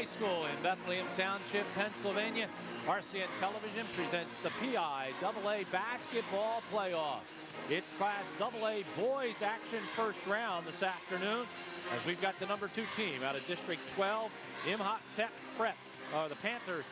High School in Bethlehem Township, Pennsylvania. RCN Television presents the PIAA Basketball Playoffs. It's Class AA Boys action first round this afternoon as we've got the number 2 team out of District 12, Imhotep Prep, the Panthers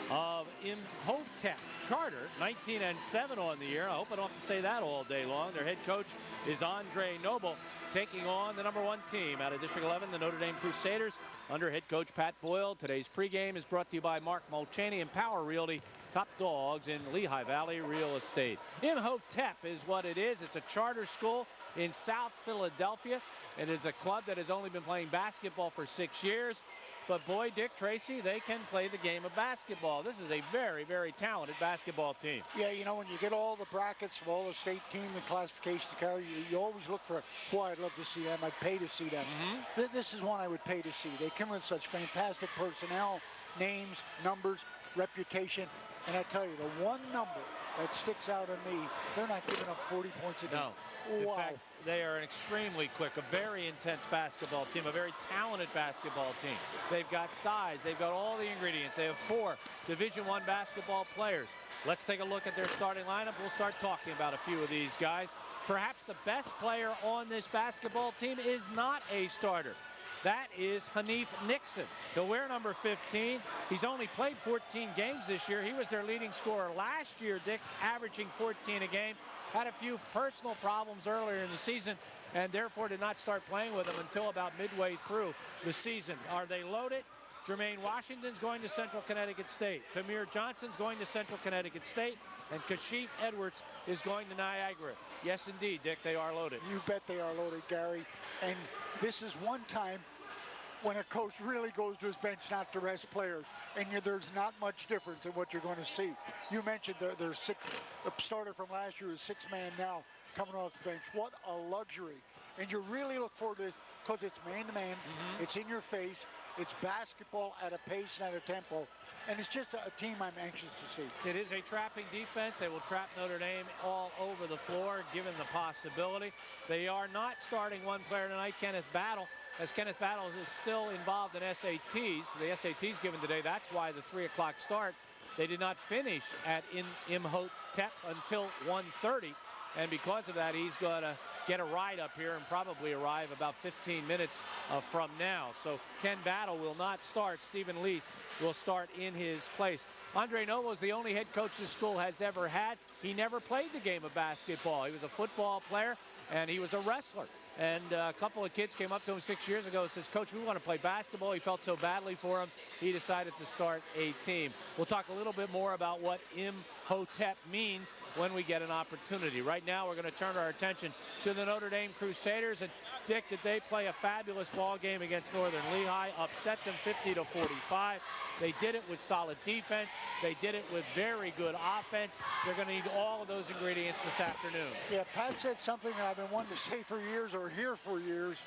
of Imhotep Charter, 19-7 on the year. I hope I don't have to say that all day long. Their head coach is Andre Noble, taking on the number 1 team out of District 11, the Notre Dame Crusaders, under head coach Pat Boyle. Today's pregame is brought to you by Mark Mulchaney and Power Realty, top dogs in Lehigh Valley Real Estate. Imhotep is what it is. It's a charter school in South Philadelphia. It is a club that has only been playing basketball for 6 years. But boy, Dick Tracy, they can play the game of basketball. This is a very, very talented basketball team. Yeah, you know, when you get all the brackets from all the state team and classification to carry, you always look for, boy, I'd love to see them. I'd pay to see them. This is one I would pay to see. They come with such fantastic personnel, names, numbers, reputation. And I tell you, the one number that sticks out on me, they're not giving up 40 points a game. No. Wow. In fact, they are an extremely quick, a very intense basketball team, a very talented basketball team. They've got size. They've got all the ingredients. They have 4 Division I basketball players. Let's take a look at their starting lineup. We'll start talking about a few of these guys. Perhaps the best player on this basketball team is not a starter. That is Hanif Nixon. He'll wear number 15. He's only played 14 games this year. He was their leading scorer last year, Dick, averaging 14 a game. Had a few personal problems earlier in the season and therefore did not start playing with them until about midway through the season. Are they loaded? Jermaine Washington's going to Central Connecticut State. Tamir Johnson's going to Central Connecticut State. And Kashif Edwards is going to Niagara. Yes, indeed, Dick, they are loaded. You bet they are loaded, Gary. And this is one time when a coach really goes to his bench not to rest players. And there's not much difference in what you're going to see. You mentioned the starter from last year is 6-man now coming off the bench. What a luxury. And you really look forward to this because it's man-to-man. It's in your face. It's basketball at a pace and at a tempo. And it's just a team I'm anxious to see. It is a trapping defense. They will trap Notre Dame all over the floor, given the possibility. They are not starting one player tonight, Kenneth Battle, as Kenneth Battle is still involved in SATs. The SATs given today, that's why the 3 o'clock start. They did not finish at Imhotep until 1:30. And because of that, he's going to get a ride up here and probably arrive about 15 minutes from now. So Ken Battle will not start. Stephen Leith will start in his place. Andre Noble is the only head coach this school has ever had. He never played the game of basketball. He was a football player and he was a wrestler. And a couple of kids came up to him 6 years ago and says, Coach, we want to play basketball. He felt so badly for him, he decided to start a team. We'll talk a little bit more about what Imhotep means when we get an opportunity. Right now, we're going to turn our attention to the Notre Dame Crusaders. And Dick, did they play a fabulous ball game against Northern Lehigh, upset them 50-45. They did it with solid defense. They did it with very good offense. They're going to need all of those ingredients this afternoon. Yeah, Pat said something that I've been wanting to say for years, or hear for years.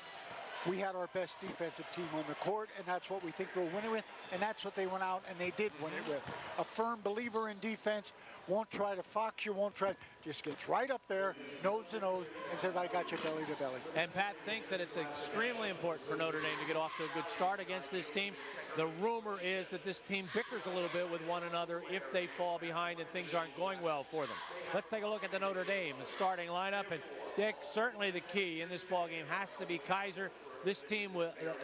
We had our best defensive team on the court, and that's what we think we'll win it with, and that's what they went out and they did win it with. A firm believer in defense, won't try to fox you, won't try, just gets right up there, nose to nose, and says, I got you belly to belly. And Pat thinks that it's extremely important for Notre Dame to get off to a good start against this team. The rumor is that this team bickers a little bit with one another if they fall behind and things aren't going well for them. Let's take a look at the Notre Dame, the starting lineup. And Dick, certainly the key in this ballgame has to be Kaiser. This team,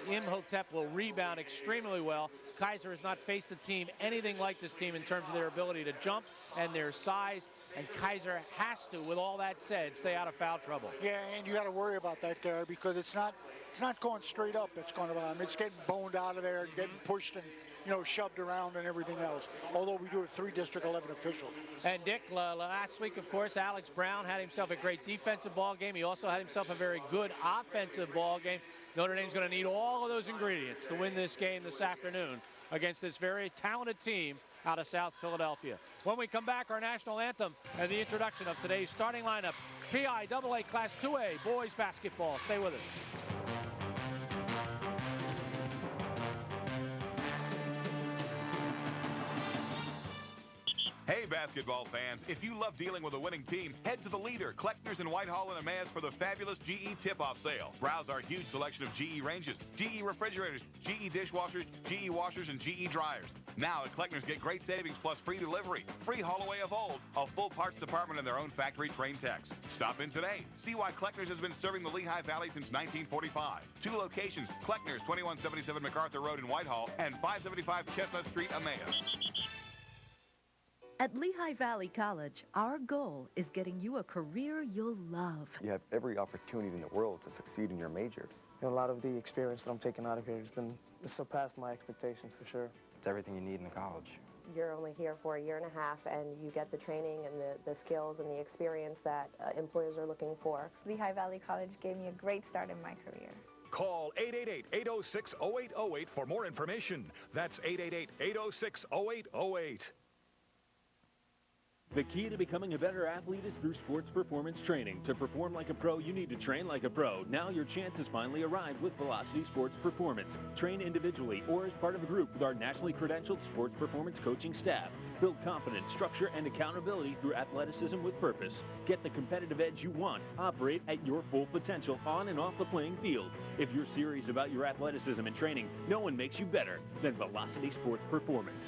Imhotep, will rebound extremely well. Kaiser has not faced a team anything like this team in terms of their ability to jump and their size. And Kaiser has to, with all that said, stay out of foul trouble. Yeah, and you got to worry about that, Gary, because it's not going straight up. It's going to, it's getting boned out of there, getting pushed and, shoved around and everything else. Although we do have 3 District 11 officials. And Dick, last week, of course, Alex Brown had himself a great defensive ball game. He also had himself a very good offensive ball game. Notre Dame's going to need all of those ingredients to win this game this afternoon against this very talented team out of South Philadelphia. When we come back, our national anthem and the introduction of today's starting lineups. PIAA Class 2A boys basketball. Stay with us. Hey, basketball fans, if you love dealing with a winning team, head to the leader, Kleckner's in Whitehall and Emmaus for the fabulous GE tip-off sale. Browse our huge selection of GE ranges, GE refrigerators, GE dishwashers, GE washers, and GE dryers. Now at Kleckner's, get great savings plus free delivery, free haul away of old, a full parts department and their own factory-trained techs. Stop in today. See why Kleckner's has been serving the Lehigh Valley since 1945. 2 locations, Kleckner's, 2177 MacArthur Road in Whitehall and 575 Chestnut Street, Emmaus. At Lehigh Valley College, our goal is getting you a career you'll love. You have every opportunity in the world to succeed in your major. A lot of the experience that I'm taking out of here has surpassed my expectations for sure. It's everything you need in the college. You're only here for a year and a half, and you get the training and the skills and the experience that employers are looking for. Lehigh Valley College gave me a great start in my career. Call 888-806-0808 for more information. That's 888-806-0808. The key to becoming a better athlete is through sports performance training. To perform like a pro, you need to train like a pro. Now your chance has finally arrived with Velocity Sports Performance. Train individually or as part of a group with our nationally credentialed sports performance coaching staff. Build confidence, structure, and accountability through athleticism with purpose. Get the competitive edge you want. Operate at your full potential on and off the playing field. If you're serious about your athleticism and training, no one makes you better than Velocity Sports Performance.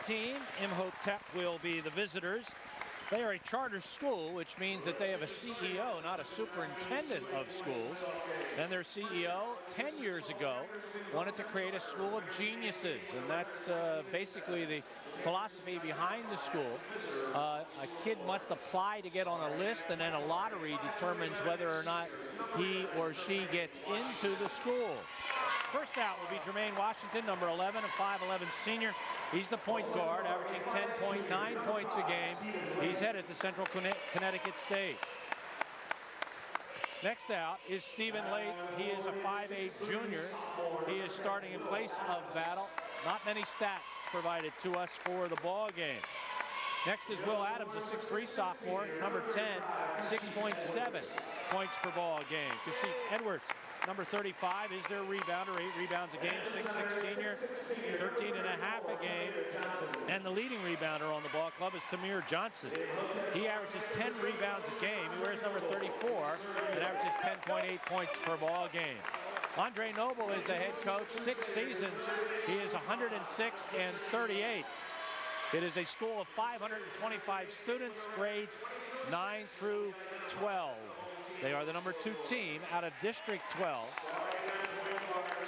Team. Imhotep will be the visitors. They are a charter school, which means that they have a CEO, not a superintendent of schools. And their CEO, 10 years ago, wanted to create a school of geniuses. And that's basically the philosophy behind the school. A kid must apply to get on a list, and then a lottery determines whether or not he or she gets into the school. First out will be Jermaine Washington, number 11, a 5'11 senior. He's the point guard, averaging 10.9 points a game. He's headed to Central Connecticut State. Next out is Stephen Late. He is a 5'8 junior. He is starting in place of Battle. Not many stats provided to us for the ball game. Next is Will Adams, a 6'3 sophomore, number 10, 6.7 points per ball game. Kasheet Edwards, number 35, is their rebounder, 8 rebounds a game, 6'6 senior, 13 and a half a game. And the leading rebounder on the ball club is Tamir Johnson. He averages 10 rebounds a game. He wears number 34 and averages 10.8 points per ball game. Andre Noble is the head coach, 6 seasons. He is 106 and 38. It is a school of 525 students, grades 9 through 12. They are the number 2 team out of District 12.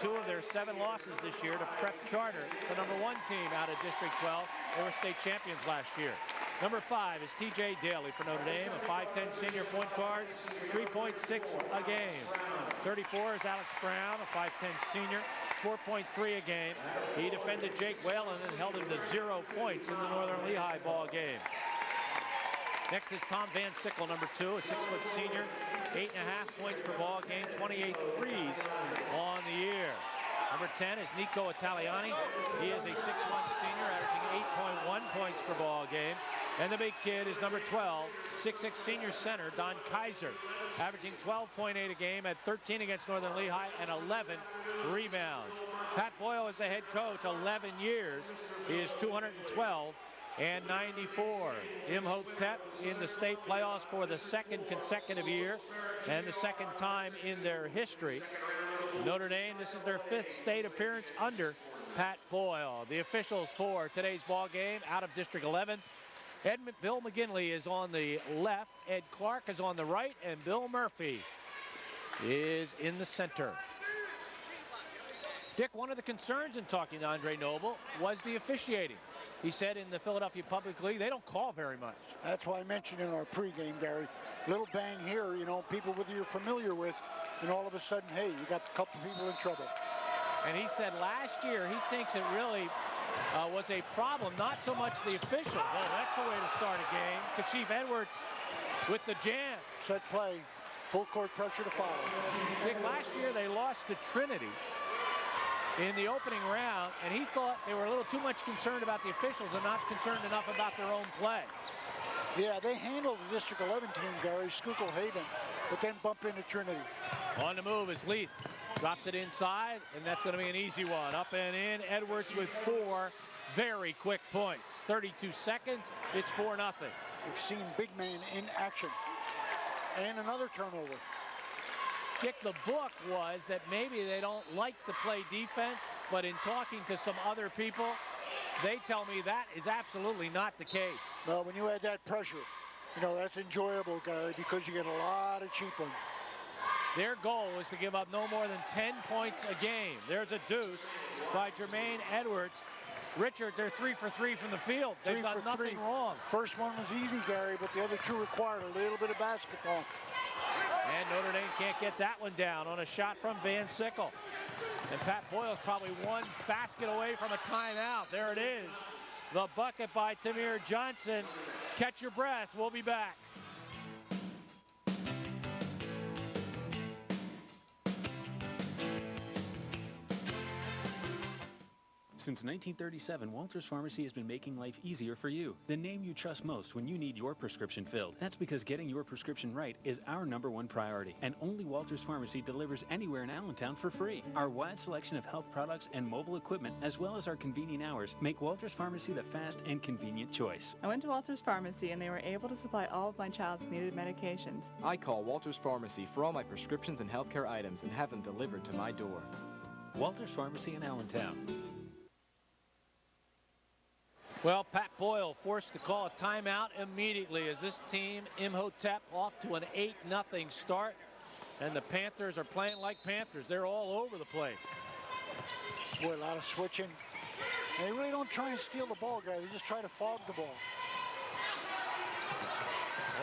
2 of their 7 losses this year to Prep Charter, the number 1 team out of District 12. They were state champions last year. Number 5 is TJ Daly for Notre Dame, a 5'10 senior point guard, 3.6 a game. 34 is Alex Brown, a 5'10 senior, 4.3 a game. He defended Jake Whalen and held him to 0 points in the Northern Lehigh ball game. Next is Tom Van Sickle, number 2, a 6-foot senior, 8.5 points per ball game, 28 threes on the year. Number 10 is Nico Italiani. He is a 6'1 senior, averaging 8.1 points per ball game. And the big kid is number 12, 6'6 senior center, Don Kaiser, averaging 12.8 a game, at 13 against Northern Lehigh and 11 rebounds. Pat Boyle is the head coach, 11 years. He is 212 and 94. Imhotep in the state playoffs for the 2nd consecutive year and the 2nd time in their history. Notre Dame, this is their 5th state appearance under Pat Boyle. The officials for today's ball game out of District 11. Bill McGinley is on the left, Ed Clark is on the right, and Bill Murphy is in the center. Dick, one of the concerns in talking to Andre Noble was the officiating. He said in the Philadelphia Public League, they don't call very much. That's why I mentioned in our pregame, Gary, little bang here, you know, people with you're familiar with, and all of a sudden, hey, you got a couple people in trouble. And he said last year he thinks it really was a problem, not so much the official. Oh, that's the way to start a game. Kashif Edwards with the jam. Set play, full court pressure to follow. Dick, last year they lost to Trinity in the opening round, and he thought they were a little too much concerned about the officials and not concerned enough about their own play. Yeah, they handled the District 11 team, Gary, Schuylkill Haven, but then bump into Trinity. On the move is Leith. Drops it inside, and that's going to be an easy one. Up and in. Edwards with 4 very quick points. 32 seconds. It's 4-0. We've seen big man in action. And another turnover. Dick, the book was that maybe they don't like to play defense, but in talking to some other people, they tell me that is absolutely not the case. Well, when you add that pressure, you know, that's enjoyable, Gary, because you get a lot of cheap ones. Their goal is to give up no more than 10 points a game. There's a deuce by Jermaine Edwards. Richard, they're 3 for 3 from the field. They've done nothing wrong. First one was easy, Gary, but the other two required a little bit of basketball. And Notre Dame can't get that one down on a shot from Van Sickle. And Pat Boyle's probably one basket away from a timeout. There it is. The bucket by Tamir Johnson. Catch your breath. We'll be back. Since 1937, Walters Pharmacy has been making life easier for you. The name you trust most when you need your prescription filled. That's because getting your prescription right is our #1 priority. And only Walters Pharmacy delivers anywhere in Allentown for free. Our wide selection of health products and mobile equipment, as well as our convenient hours, make Walters Pharmacy the fast and convenient choice. I went to Walters Pharmacy and they were able to supply all of my child's needed medications. I call Walters Pharmacy for all my prescriptions and healthcare items and have them delivered to my door. Walters Pharmacy in Allentown. Well, Pat Boyle forced to call a timeout immediately as this team, Imhotep, off to an 8-0 start. And the Panthers are playing like Panthers. They're all over the place. Boy, a lot of switching. And they really don't try and steal the ball, guys. They just try to fog the ball.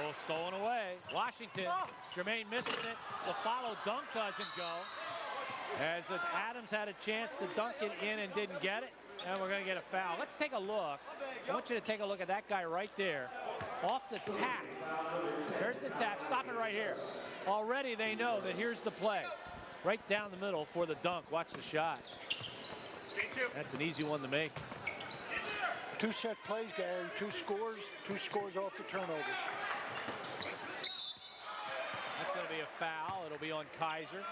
Oh, stolen away. Washington. Jermaine misses it. The follow dunk doesn't go. As Adams had a chance to dunk it in and didn't get it. And we're going to get a foul. Let's take a look. I want you to take a look at that guy right there. Off the tap. There's the tap. Stop it right here. Already they know that here's the play. Right down the middle for the dunk. Watch the shot. That's an easy one to make. 2 set plays, Gary. 2 scores off the turnovers. That's going to be a foul. It'll be on Kaiser.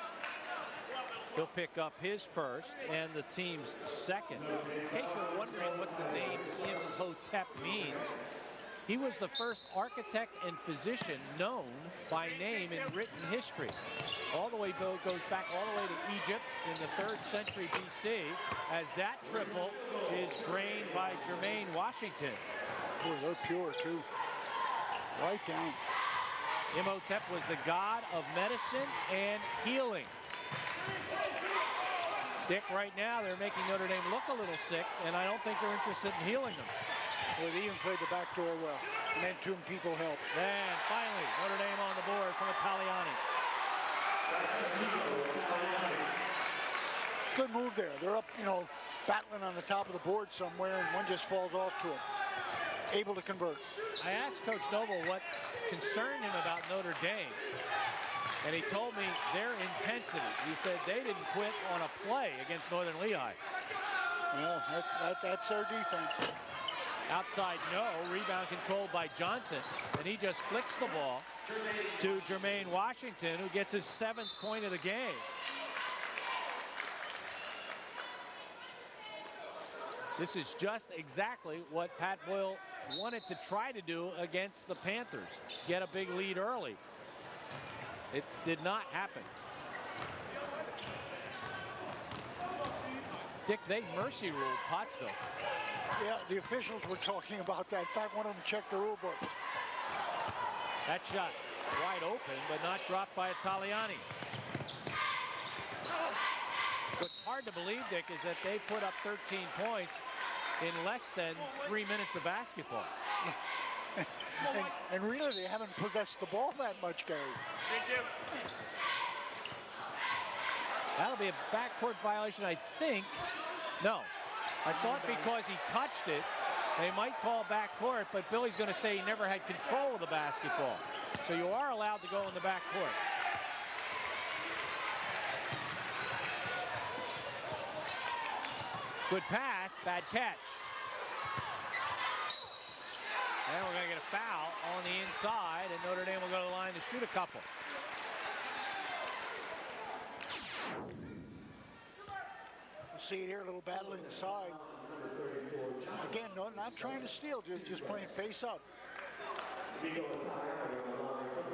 He'll pick up his first and the team's second. In case you're wondering what the name Imhotep means, he was the first architect and physician known by name in written history. All the way goes back all the way to Egypt in the 3rd century BC, as that triple is drained by Jermaine Washington. Boy, they're pure too. Right down. Imhotep was the god of medicine and healing. Dick, right now they're making Notre Dame look a little sick, and I don't think they're interested in healing them. Well, they even played the back door well, and then 2 people help. And finally, Notre Dame on the board from Italiani. Good move there. They're up, you know, battling on the top of the board somewhere, and one just falls off to them. Able to convert. I asked Coach Noble what concerned him about Notre Dame, and he told me their intensity. He said they didn't quit on a play against Northern Lehigh. Well, that's their defense. Outside, no. Rebound controlled by Johnson, and he just flicks the ball to Jermaine Washington, who gets his 7th point of the game. This is just exactly what Pat Boyle wanted to try to do against the Panthers. Get a big lead early. It did not happen. Dick, they mercy ruled Pottsville. Yeah, the officials were talking about that. In fact, one of them checked the rule book. That shot wide open, but not dropped by Italiani. What's hard to believe, Dick, is that they put up 13 points in less than 3 minutes of basketball. and really, they haven't possessed the ball that much, Gary. That'll be a backcourt violation, I think. No. I thought because he touched it, they might call backcourt, but Billy's going to say he never had control of the basketball. So you are allowed to go in the backcourt. Good pass, bad catch. And we're going to get a foul on the inside, and Notre Dame will go to the line to shoot a couple. You see it here, a little battle inside. Again, no, not trying to steal, just playing face up.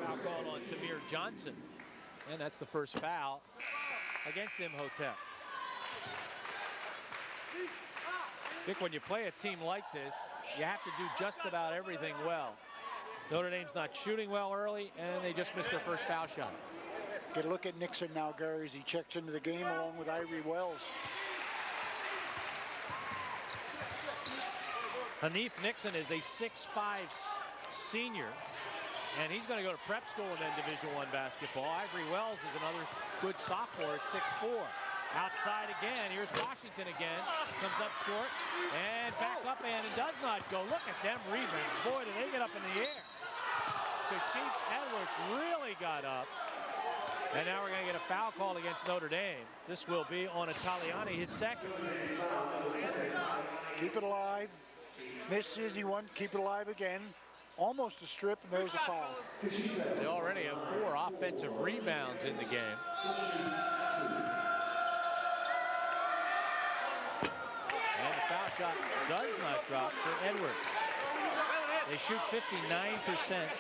Foul called on Tamir Johnson, and that's the first foul against Imhotep. Dick, when you play a team like this, you have to do just about everything well. Notre Dame's not shooting well early, and they just missed their first foul shot. Get a look at Nixon now, Gary, as he checks into the game along with Ivory Wells. Hanif Nixon is a 6'5" senior, and he's going to go to prep school and then Division I basketball. Ivory Wells is another good sophomore at 6'4". Outside again, here's Washington again, comes up short, and back up, and it does not go. Look at them rebound. Boy, do they get up in the air. Kashif Edwards really got up. And now we're going to get a foul called against Notre Dame. This will be on Italiani, his second. Keep it alive. Misses, he won, keep it alive again. Almost a strip, and there's a foul. They already have 4 offensive rebounds in the game. And the foul shot does not drop for Edwards. They shoot 59%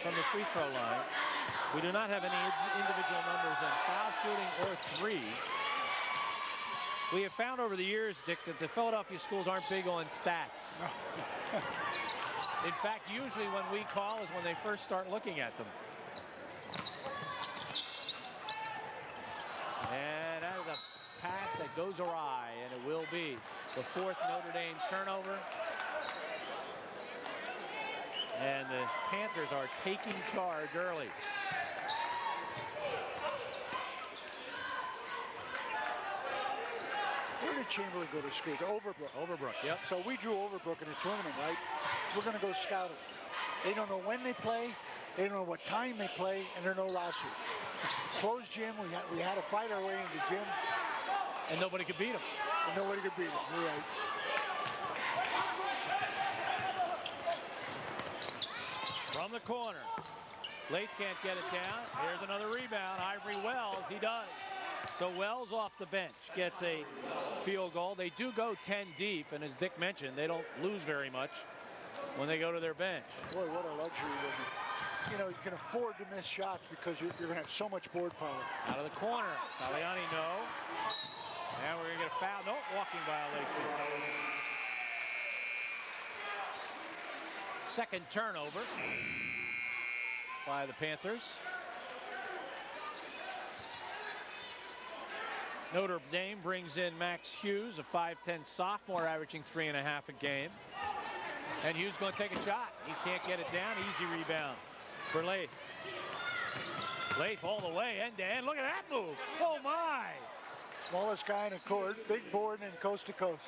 from the free throw line. We do not have any individual numbers on foul shooting or threes. We have found over the years, Dick, that the Philadelphia schools aren't big on stats. In fact, usually when we call is when they first start looking at them. And that is a pass that goes awry, and it will be the 4th Notre Dame turnover. And the Panthers are taking charge early. Where did Chamberlain go to school? To Overbrook. Overbrook, yep. So we drew Overbrook in a tournament, right? We're going to go scout them. They don't know when they play. They don't know what time they play, and they're no roster. Closed gym. We had to fight our way into the gym. And nobody could beat them. And nobody could beat them. You're right. From the corner. Lath can't get it down. Here's another rebound. Ivory Wells, he does. So Wells off the bench gets a field goal. They do go 10 deep, and as Dick mentioned, they don't lose very much when they go to their bench. Boy, what a luxury. You know, you can afford to miss shots because you're going to have so much board power. Out of the corner. Taliani, no. And we're going to get a foul. No, walking violation. Second turnover by the Panthers. Notre Dame brings in Max Hughes, a 5'10" sophomore, averaging 3.5 a game. And Hughes going to take a shot. He can't get it down. Easy rebound for Lath. Lath all the way, end to end. Look at that move. Oh, my. Smallest guy in the court, big board, and coast to coast.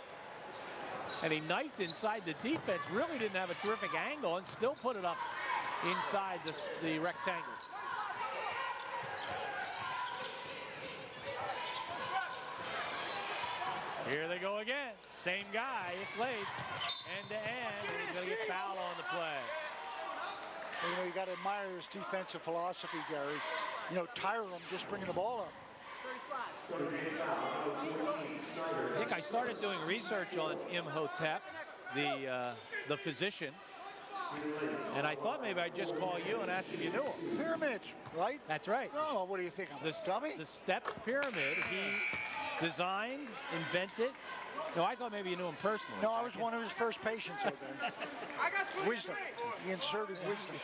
And he knifed inside the defense. Really didn't have a terrific angle and still put it up inside the rectangle. Here they go again. Same guy. It's Lath. End to end. And he's going to get fouled on the play. You know, you got to admire his defensive philosophy, Gary. You know, tire him just bringing the ball up. I think I started doing research on Imhotep, the physician, and I thought maybe I'd just call you and ask if you knew him. Pyramids, right? That's right. Oh, what do you think? I'm a dummy? The step pyramid he designed, invented. No, I thought maybe you knew him personally. No, I was one of his first patients over there. Wisdom. He inserted wisdom.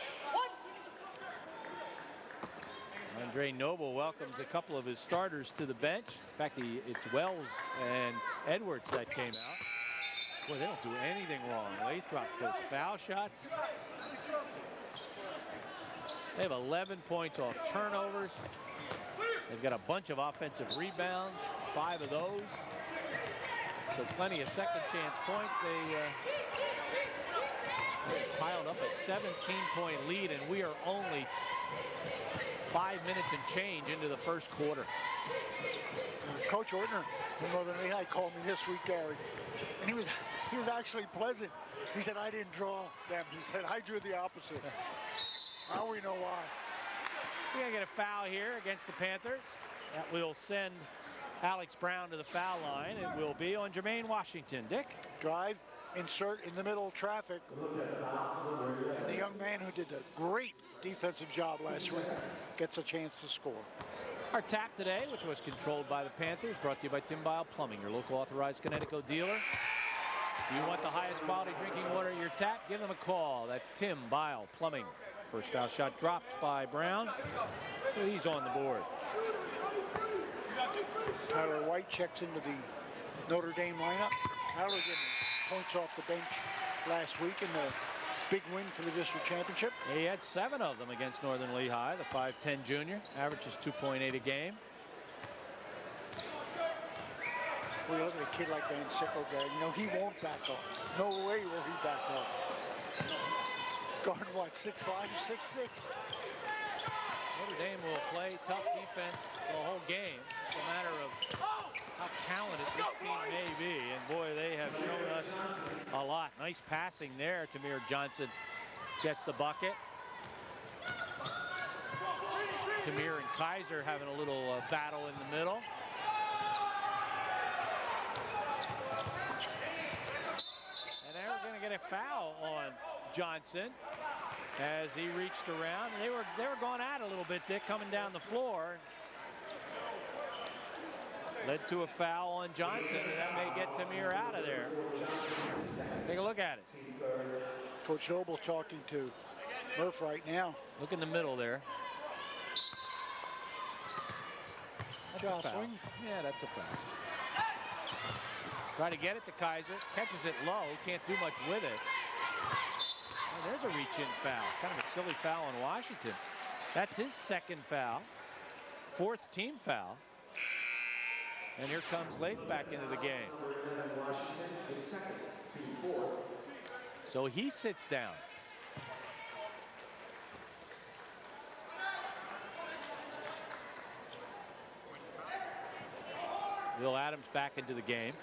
Andre Noble welcomes a couple of his starters to the bench. In fact, it's Wells and Edwards that came out. Boy, they don't do anything wrong. Lathrop those foul shots. They have 11 points off turnovers. They've got a bunch of offensive rebounds, 5 of those. So plenty of second chance points. They piled up a 17-point lead, and we are only 5 minutes and change into the first quarter. Coach Ortner from Northern Lehigh called me this week, Gary, and he was actually pleasant. He said, I didn't draw them. He said, I drew the opposite. Now we know why. We're going to get a foul here against the Panthers. That will send Alex Brown to the foul line. It will be on Jermaine Washington. Dick? Drive, insert in the middle of traffic. And the young man who did a great defensive job last week gets a chance to score. Our tap today, which was controlled by the Panthers, brought to you by Tim Bile Plumbing, your local authorized Connecticut dealer. If you want the highest quality drinking water at your tap, give them a call. That's Tim Bile Plumbing. First foul shot dropped by Brown, so he's on the board. Tyler White checks into the Notre Dame lineup. Tyler getting points off the bench last week in the big win for the district championship. He had 7 of them against Northern Lehigh, the 5'10 junior. Averages 2.8 a game. Well, you look at a kid like Van Sickle, Gary, you know, he won't back off. No way will he back off. He's guarding, what, 6'5", 6'6"? Notre Dame will play tough defense the whole game. It's a matter of how talented this team may be. And boy, they have shown us a lot. Nice passing there. Tamir Johnson gets the bucket. Tamir and Kaiser having a little battle in the middle. And they're going to get a foul on Johnson as he reached around. They were going at it a little bit, Dick, coming down the floor. Led to a foul on Johnson, and that may get Tamir out of there. Take a look at it. Coach Noble talking to Murph right now. Look in the middle there. That's a foul. Yeah, that's a foul. Try to get it to Kaiser. Catches it low. Can't do much with it. Oh, there's a reach-in foul. Kind of a silly foul on Washington. That's his second foul. 4th team foul. And here comes Lath back into the game. So he sits down. Will Adams back into the game.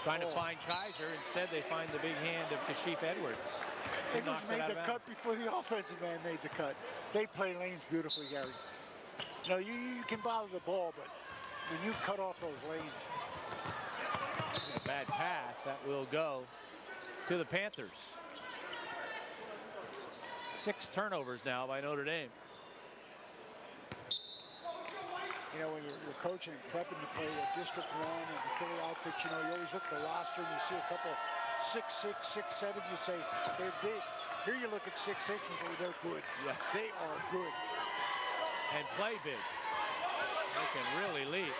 Trying to find Kaiser. Instead, they find the big hand of Kashif Edwards. Edwards made the cut before the offensive man made the cut. They play lanes beautifully, Gary. You know, you can bother the ball, but when you cut off those lanes. A bad pass. That will go to the Panthers. 6 turnovers now by Notre Dame. You know, when you're coaching and prepping to play a District 1 and the Philly outfits, you know, you always look at the roster and you see a couple 6'6", 6'7", you say they're big. Here you look at 6'6", you say they're good. Yeah. They are good. And play big. They can really lead.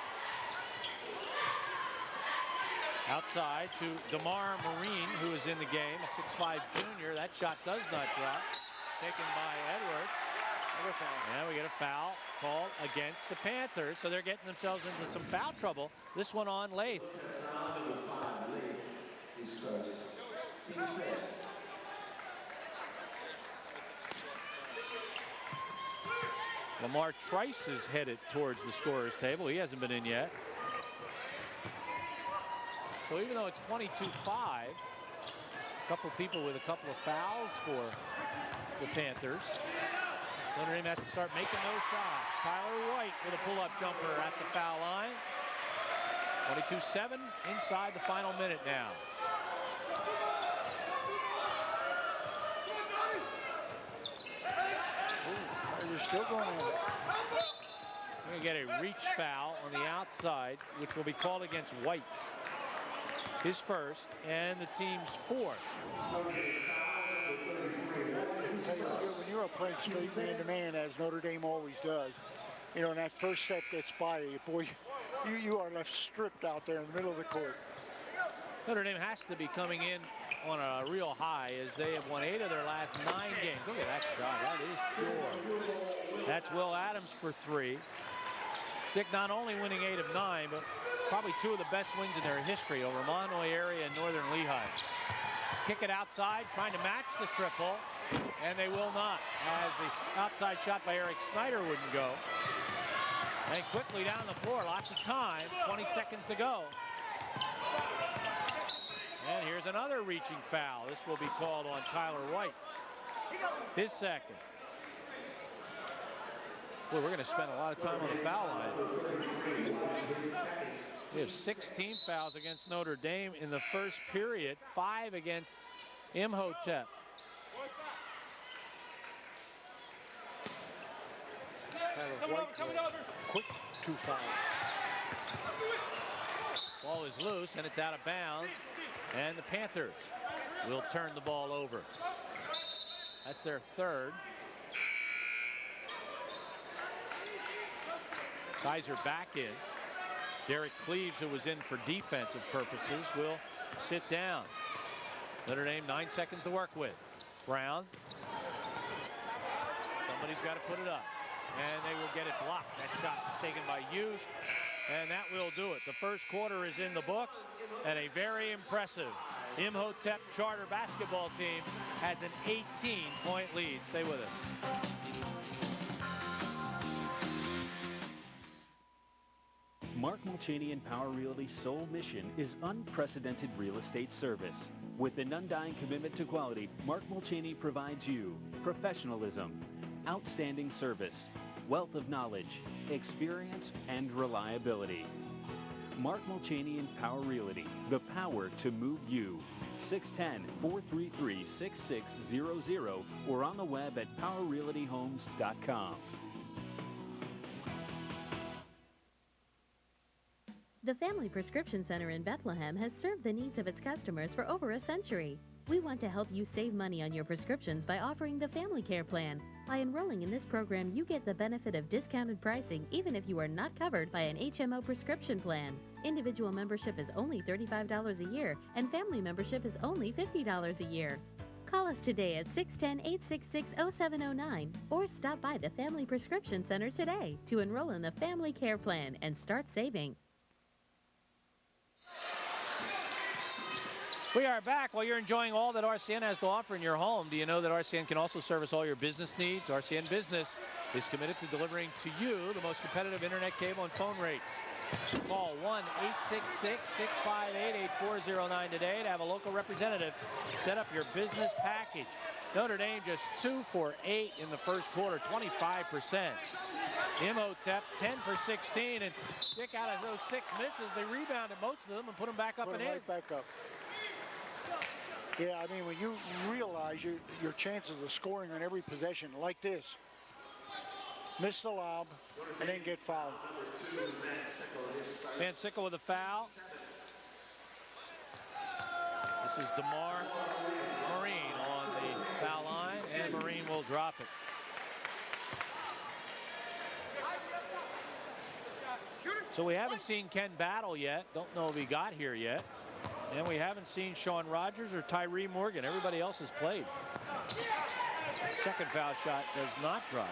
Outside to DeMar Marine, who is in the game, a 6'5" junior. That shot does not drop. Taken by Edwards. And we get a foul called against the Panthers, so they're getting themselves into some foul trouble. This one on Lath. Lamar Trice is headed towards the scorer's table. He hasn't been in yet. So even though it's 22-5, a couple people with a couple of fouls for the Panthers. Notre Dame has to start making those shots. Tyler White with a pull-up jumper at the foul line. 22-7 inside the final minute now. They're still going at it. We're going to get a reach foul on the outside, which will be called against White. his first and the team's fourth. When you're playing straight man-to-man, as Notre Dame always does, you know, and that first set gets by you, boy, you are left stripped out there in the middle of the court. Notre Dame has to be coming in on a real high as they have won 8 of their last 9 games. Look at that shot. That is pure. That's Will Adams for 3. Dick not only winning 8 of 9, but probably 2 of the best wins in their history over Monroe area and Northern Lehigh. Kick it outside, trying to match the triple, and they will not, as the outside shot by Eric Snyder wouldn't go. And quickly down the floor, lots of time, 20 seconds to go. And here's another reaching foul. This will be called on Tyler White. His second. Boy, we're going to spend a lot of time on the foul line. We have 16 fouls against Notre Dame in the first period, 5 against Imhotep. Quick 2 fouls. Ball is loose and it's out of bounds. And the Panthers will turn the ball over. That's their third. Kaiser back in. Derek Cleaves, who was in for defensive purposes, will sit down. Notre Dame 9 seconds to work with. Brown. Somebody's got to put it up. And they will get it blocked. That shot taken by Hughes. And that will do it. The first quarter is in the books, and a very impressive Imhotep Charter basketball team has an 18-point lead. Stay with us. Mark Mulchaney and Power Realty's sole mission is unprecedented real estate service. With an undying commitment to quality, Mark Mulchaney provides you professionalism, outstanding service, wealth of knowledge, experience, and reliability. Mark Mulchaney and Power Realty, the power to move you. 610-433-6600 or on the web at powerrealtyhomes.com. The Family Prescription Center in Bethlehem has served the needs of its customers for over a century. We want to help you save money on your prescriptions by offering the Family Care Plan. By enrolling in this program, you get the benefit of discounted pricing even if you are not covered by an HMO prescription plan. Individual membership is only $35 a year, and family membership is only $50 a year. Call us today at 610-866-0709 or stop by the Family Prescription Center today to enroll in the Family Care Plan and start saving. We are back. While you're enjoying all that RCN has to offer in your home, do you know that RCN can also service all your business needs? RCN Business is committed to delivering to you the most competitive internet, cable, and phone rates. Call 1-866-658-8409 today to have a local representative set up your business package. Notre Dame just 2 for 8 in the first quarter, 25%. Imhotep 10 for 16, and Dick, out of those 6 misses, they rebounded most of them and put them back up and in. Right back up. Yeah, I mean, when you realize your chances of scoring on every possession like this, miss the lob, and then get fouled. Van Sickle with a foul. This is DeMar Marine on the foul line, and Marine will drop it. So we haven't seen Ken Battle yet. Don't know if he got here yet. And we haven't seen Sean Rogers or Tyree Morgan. Everybody else has played. Second foul shot does not drop.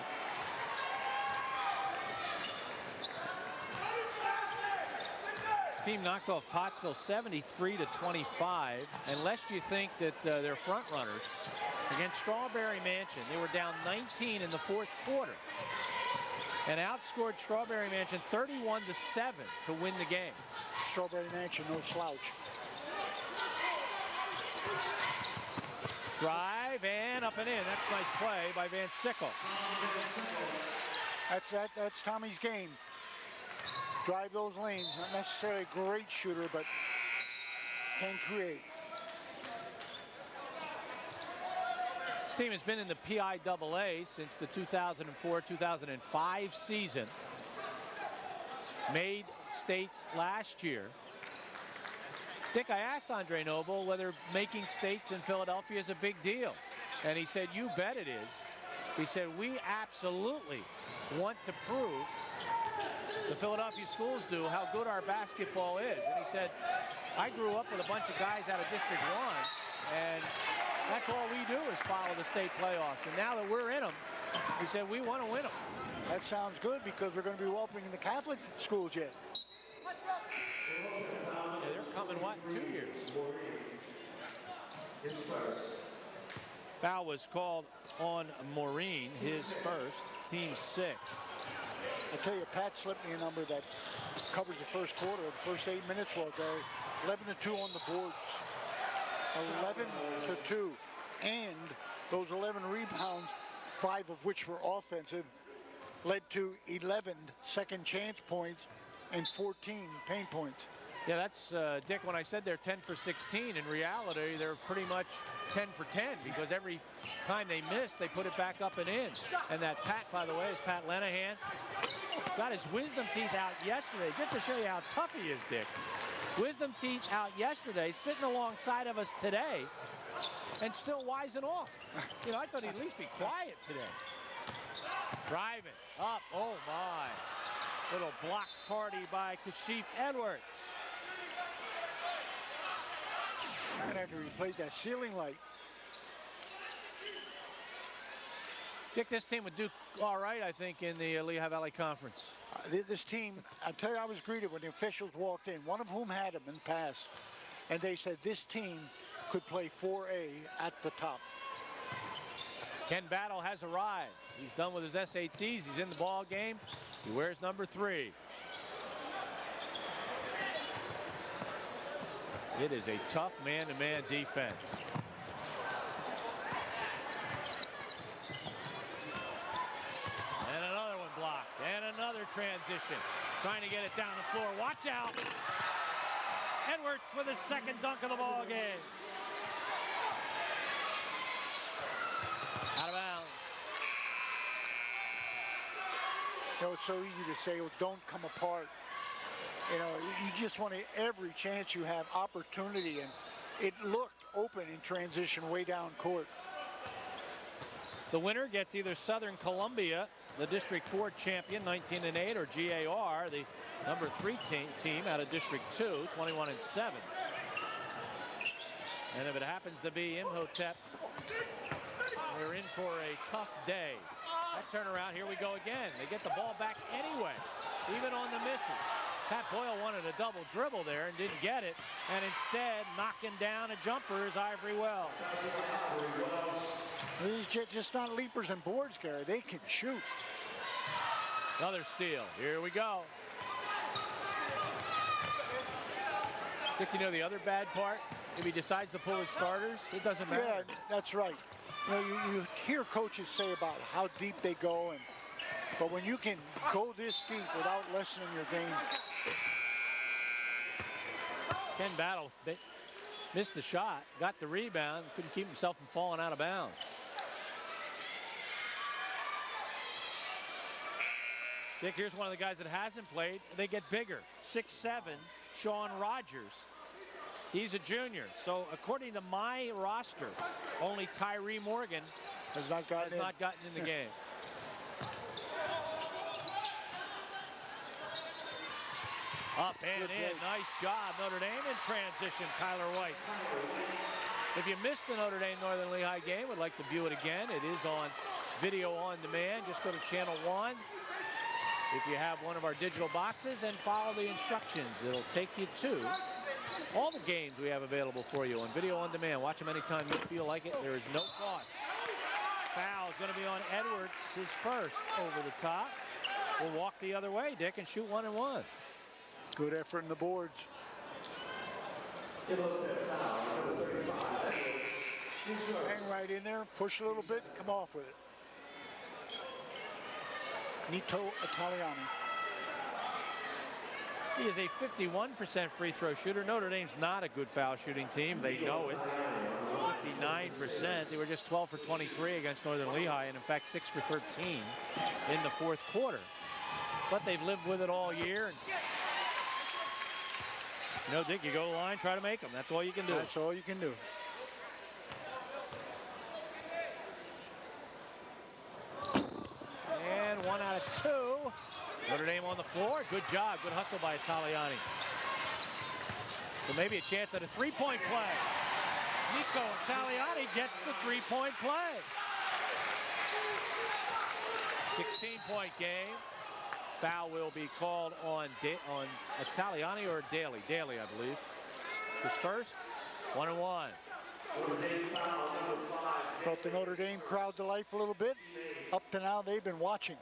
This team knocked off Pottsville 73-25. And lest you think that they're front runners, against Strawberry Mansion, they were down 19 in the fourth quarter and outscored Strawberry Mansion 31-7 to win the game. Strawberry Mansion, no slouch. Drive and up and in. That's a nice play by Van Sickle. That's Tommy's game. Drive those lanes. Not necessarily a great shooter, but can create. This team has been in the PIAA since the 2004-2005 season. Made states last year. Dick, I asked Andre Noble whether making states in Philadelphia is a big deal. And he said, you bet it is. He said, we absolutely want to prove, the Philadelphia schools do, how good our basketball is. And he said, I grew up with a bunch of guys out of District 1, and that's all we do is follow the state playoffs. And now that we're in them, he said, we want to win them. That sounds good because we're going to be welcoming the Catholic schools yet. Yeah, they're coming, what, in 2 years? Foul was called on Maureen, his first, team sixth. I tell you, Pat slipped me a number that covers the first quarter, the first 8 minutes, well, Gary. 11-2 on the boards. 11-2. And those 11 rebounds, 5 of which were offensive, led to 11 second chance points and 14 paint points. Yeah, that's, Dick, when I said they're 10 for 16, in reality, they're pretty much 10 for 10 because every time they miss, they put it back up and in. And that Pat, by the way, is Pat Lenahan. Got his wisdom teeth out yesterday, just to show you how tough he is, Dick. Wisdom teeth out yesterday, sitting alongside of us today, and still wising off. You know, I thought he'd at least be quiet today. Driving up, oh my. Little block party by Kashif Edwards. I'm going to have to replace that ceiling light. Dick, this team would do all right, I think, in the Lehigh Valley Conference. This team, I tell you, I was greeted when the officials walked in, one of whom had them in the past, and they said this team could play 4A at the top. Ken Battle has arrived. He's done with his SATs. He's in the ball game. He wears number 3. It is a tough man-to-man defense. And another one blocked. And another transition. Trying to get it down the floor. Watch out. Edwards with his second dunk of the ball game. Out of bounds. You know, it's so easy to say, oh, don't come apart. You know, you just want to, every chance you have, opportunity, and it looked open in transition way down court. The winner gets either Southern Columbia, the District 4 champion, 19-8, or GAR, the number 3 team out of District 2, 21-7. And if it happens to be Imhotep, we're in for a tough day. That turnaround, here we go again. They get the ball back anyway, even on the misses. Pat Boyle wanted a double dribble there and didn't get it, and instead knocking down a jumper is Ivory Wells. These just not leapers and boards, Gary. They can shoot. Another steal. Here we go. Dick, you know the other bad part? If he decides to pull his starters, it doesn't matter. Yeah, that's right. You know, you hear coaches say about how deep they go, but when you can go this deep without lessening your game. Ken Battle missed the shot, got the rebound, couldn't keep himself from falling out of bounds. Dick, here's one of the guys that hasn't played. They get bigger. 6'7", Sean Rogers. He's a junior. So according to my roster, only Tyree Morgan has not gotten in the game. Up and in. Nice job, Notre Dame in transition. Tyler White. If you missed the Notre Dame Northern Lehigh game, would like to view it again, it is on video on demand. Just go to channel 1 if you have one of our digital boxes and follow the instructions. It'll take you to all the games we have available for you on video on demand. Watch them anytime you feel like it. There is no cost. Foul is going to be on Edwards, his first over the top. We'll walk the other way, Dick, and shoot 1 and 1. Good effort in the boards. Hang right in there, push a little bit, come off with it. Nito Italiani. He is a 51% free throw shooter. Notre Dame's not a good foul shooting team. They know it. 59%. They were just 12 for 23 against Northern Lehigh, and in fact 6 for 13 in the fourth quarter. But they've lived with it all year. And You know, Dick, you go to the line, try to make them. That's all you can do. That's all you can do. And 1 out of 2. Notre Dame on the floor. Good job. Good hustle by Italiani. So maybe a chance at a three-point play. Nico Italiani gets the three-point play. 16-point game. Foul will be called on Italiani or Daly. Daly, I believe. His first. 1 and 1. Brought the Notre Dame crowd to life a little bit. Up to now, they've been watching.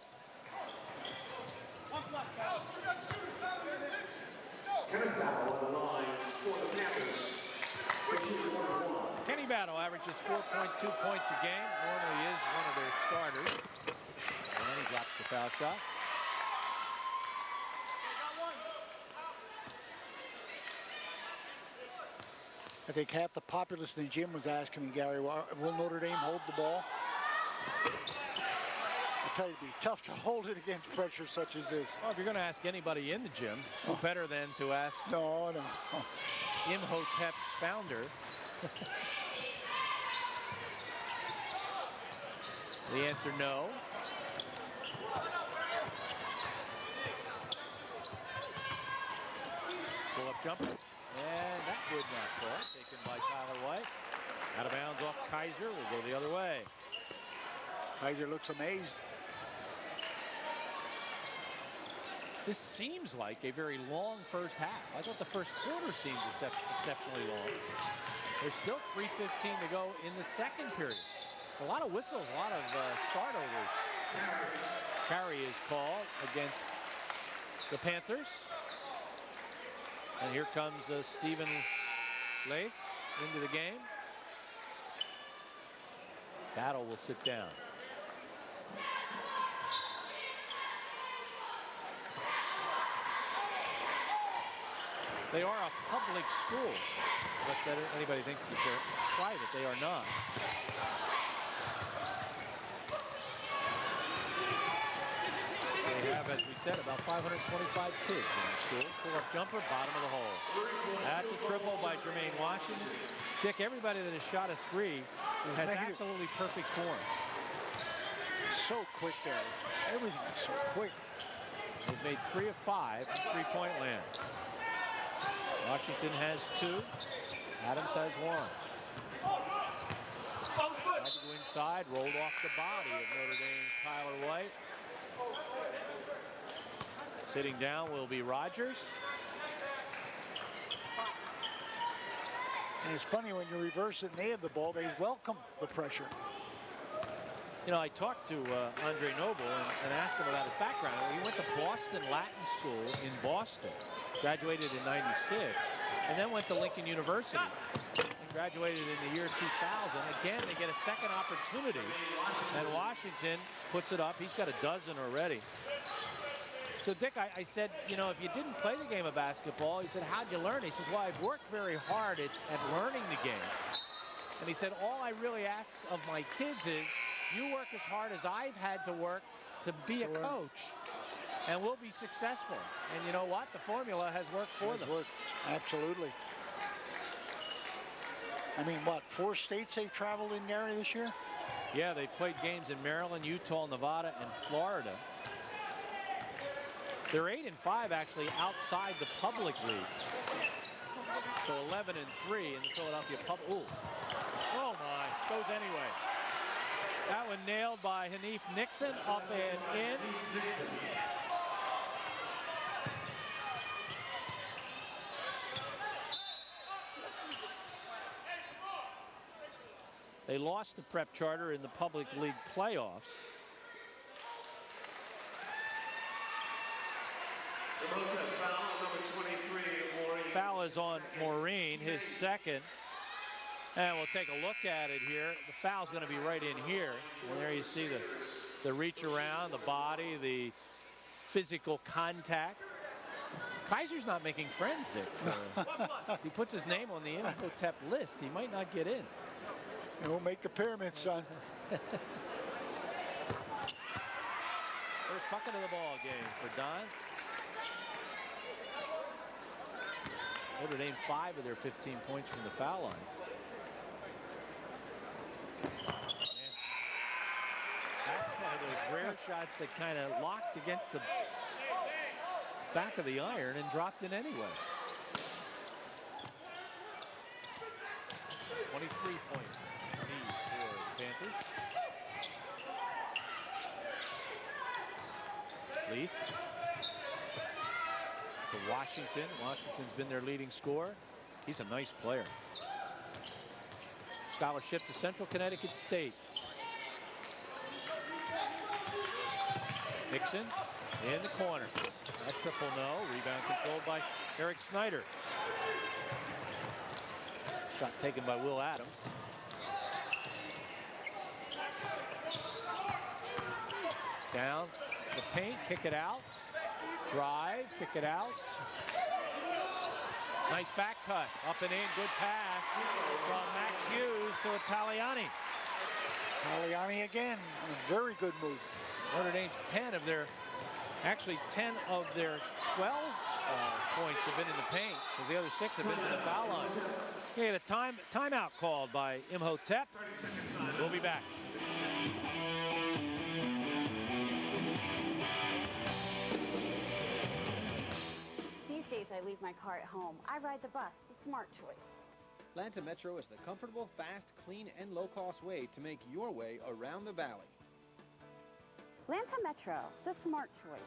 Kenny Battle averages 4.2 points a game. Normally is one of their starters. And he drops the foul shot. I think half the populace in the gym was asking me, Gary, will Notre Dame hold the ball? I tell you, it'd be tough to hold it against pressure such as this. Well, if you're going to ask anybody in the gym, who better than to ask Imhotep's founder? The answer, no. Pull-up jumper. And that would not fall. Taken by Tyler White. Out of bounds off Kaiser. Will go the other way. Kaiser looks amazed. This seems like a very long first half. I thought the first quarter seems exceptionally long. There's still 3:15 to go in the second period. A lot of whistles, a lot of start overs. Carry is called against the Panthers. And here comes Stephen Leith into the game. Battle will sit down. They are a public school. Unless anybody thinks that they're private, they are not. They have, as we said, about 525 kids in the school. Pull-up jumper, bottom of the hole. That's a triple by Jermaine Washington. Dick, everybody that has shot a three has absolutely perfect form. So quick there. Everything is so quick. They've made 3 of 5 from three-point land. Washington has 2. Adams has 1. Tried to go inside, rolled off the body of Notre Dame Tyler White. Sitting down will be Rogers. And it's funny when you reverse it and they have the ball, they welcome the pressure. You know, I talked to Andre Noble and asked him about his background. He went to Boston Latin School in Boston, graduated in '96, and then went to Lincoln University and graduated in the year 2000. Again, they get a second opportunity, and Washington puts it up. He's got a dozen already. So, Dick, I said, you know, if you didn't play the game of basketball, he said, how'd you learn? He says, well, I've worked very hard at learning the game. And he said, all I really ask of my kids is, you work as hard as I've had to work to be a coach, and we'll be successful. And you know what? The formula has worked for them. Absolutely. I mean, what, 4 states they've traveled in, Gary, this year? Yeah, they've played games in Maryland, Utah, Nevada, and Florida. They're 8 and 5 actually outside the public league. So 11 and 3 in the Philadelphia public. Ooh. Oh my, goes anyway. That one nailed by Hanif Nixon, up and in. They lost the Prep Charter in the public league playoffs. Foul is on Maureen, his second. And we'll take a look at it here. The foul's going to be right in here. And there you see the reach around, the body, the physical contact. Kaiser's not making friends, Dick. He puts his name on the Imhotep list. He might not get in. It won't make the pyramid, son. First bucket of the ball game for Don. Notre Dame 5 of their 15 points from the foul line. And that's one of those rare shots that kind of locked against the back of the iron and dropped in anyway. 23-point lead for the Panthers. Leaf to Washington. Washington's been their leading scorer. He's a nice player. Scholarship to Central Connecticut State. Nixon in the corner. A triple no. Rebound controlled by Eric Snyder. Shot taken by Will Adams. Down the paint, kick it out. Drive, kick it out. Nice back cut, up and in, good pass from Max Hughes to Italiani. Italiani again, a very good move. Notre Dame's 10 of their 12 points have been in the paint, because the other 6 have been in the foul line. We had a timeout called by Imhotep. We'll be back. These days I leave my car at home. I ride the bus, the smart choice. Atlanta Metro is the comfortable, fast, clean, and low-cost way to make your way around the valley. Atlanta Metro, the smart choice.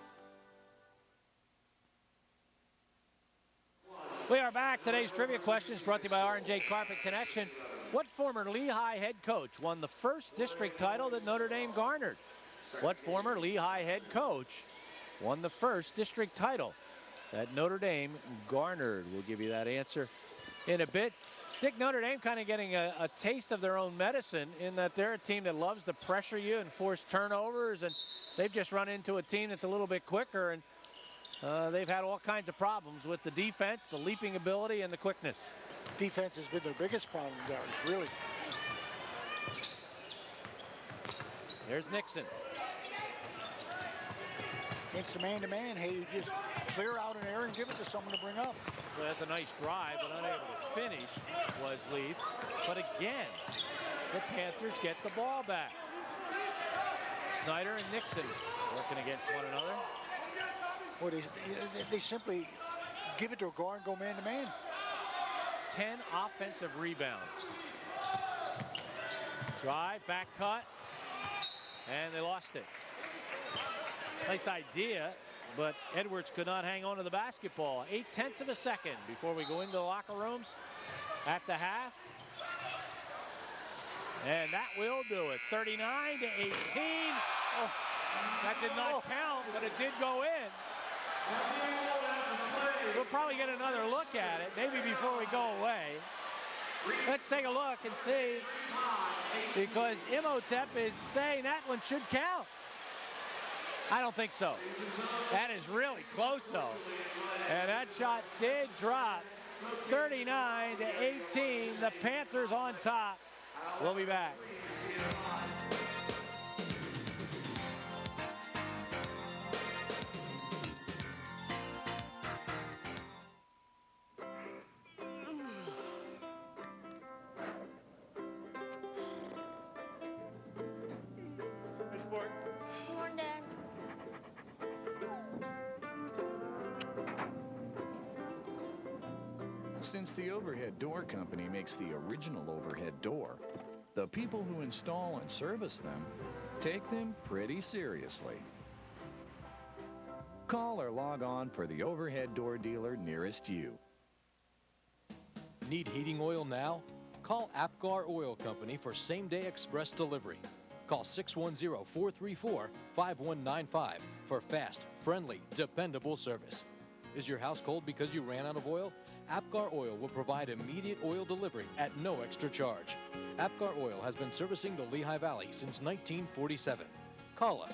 We are back. Today's trivia questions brought to you by R&J Carpet Connection. What former Lehigh head coach won the first district title that Notre Dame garnered? What former Lehigh head coach won the first district title that Notre Dame garnered? We'll give you that answer in a bit. Dick, Notre Dame kind of getting a taste of their own medicine in that they're a team that loves to pressure you and force turnovers, and they've just run into a team that's a little bit quicker, and they've had all kinds of problems with the defense, the leaping ability, and the quickness. Defense has been their biggest problem, Gary, really. There's Nixon. Against the man-to-man, hey, you just clear out an area and give it to someone to bring up. Well, that's a nice drive, but unable to finish was Leaf. But again, the Panthers get the ball back. Snyder and Nixon working against one another. Well, they simply give it to a guard and go man-to-man. 10 offensive rebounds. Drive, back cut, and they lost it. Nice idea, but Edwards could not hang on to the basketball. 0.8 of a second before we go into the locker rooms at the half. And that will do it. 39-18. Oh, that did not count, but it did go in. We'll probably get another look at it, maybe before we go away. Let's take a look and see, because Imhotep is saying that one should count. I don't think so. That is really close, though. And that shot did drop. 39-18. The Panthers on top. We'll be back. Since the Overhead Door Company makes the original overhead door, the people who install and service them take them pretty seriously. Call or log on for the overhead door dealer nearest you. Need heating oil now? Call Apgar Oil Company for same-day express delivery. Call 610-434-5195 for fast, friendly, dependable service. Is your house cold because you ran out of oil? Apgar Oil will provide immediate oil delivery at no extra charge. Apgar Oil has been servicing the Lehigh Valley since 1947. Call us.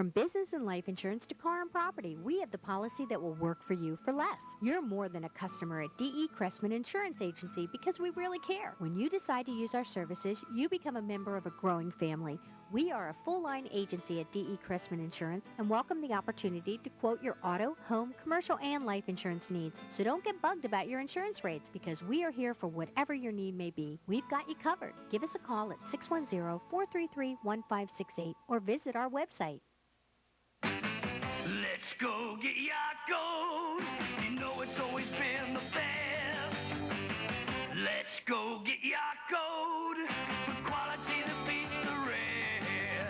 From business and life insurance to car and property, we have the policy that will work for you for less. You're more than a customer at D.E. Cressman Insurance Agency because we really care. When you decide to use our services, you become a member of a growing family. We are a full-line agency at D.E. Cressman Insurance and welcome the opportunity to quote your auto, home, commercial, and life insurance needs. So don't get bugged about your insurance rates because we are here for whatever your need may be. We've got you covered. Give us a call at 610-433-1568 or visit our website. Let's go get Yakult. You know it's always been the best. Let's go get Yakult for quality that beats the rest.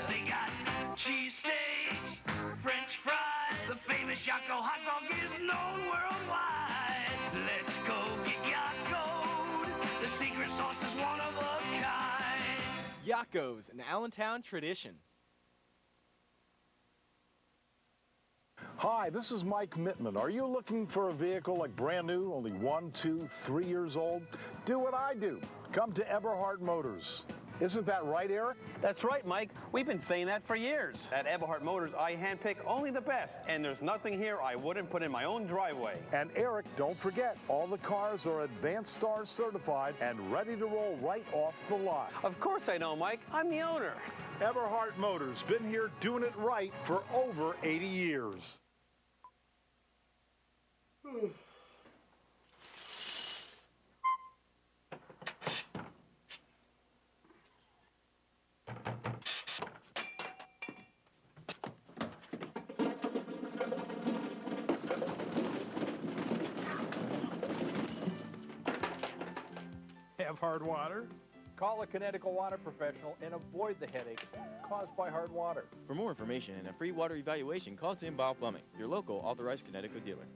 They got cheesesteaks, French fries. The famous Yakult hot dog is known worldwide. Let's go get Yakult. The secret sauce is one of a kind. Yakko's, an Allentown tradition. Hi, this is Mike Mittman. Are you looking for a vehicle like brand new, only 1, 2, 3 years old? Do what I do. Come to Eberhard Motors. Isn't that right, Eric? That's right, Mike. We've been saying that for years. At Eberhard Motors, I handpick only the best, and there's nothing here I wouldn't put in my own driveway. And Eric, don't forget, all the cars are Advanced Star certified and ready to roll right off the lot. Of course I know, Mike. I'm the owner. Eberhard Motors, been here doing it right for over 80 years. Have hard water? Call a Connecticut water professional and avoid the headaches caused by hard water. For more information and a free water evaluation, call Tim Bow Plumbing, your local authorized Connecticut dealer.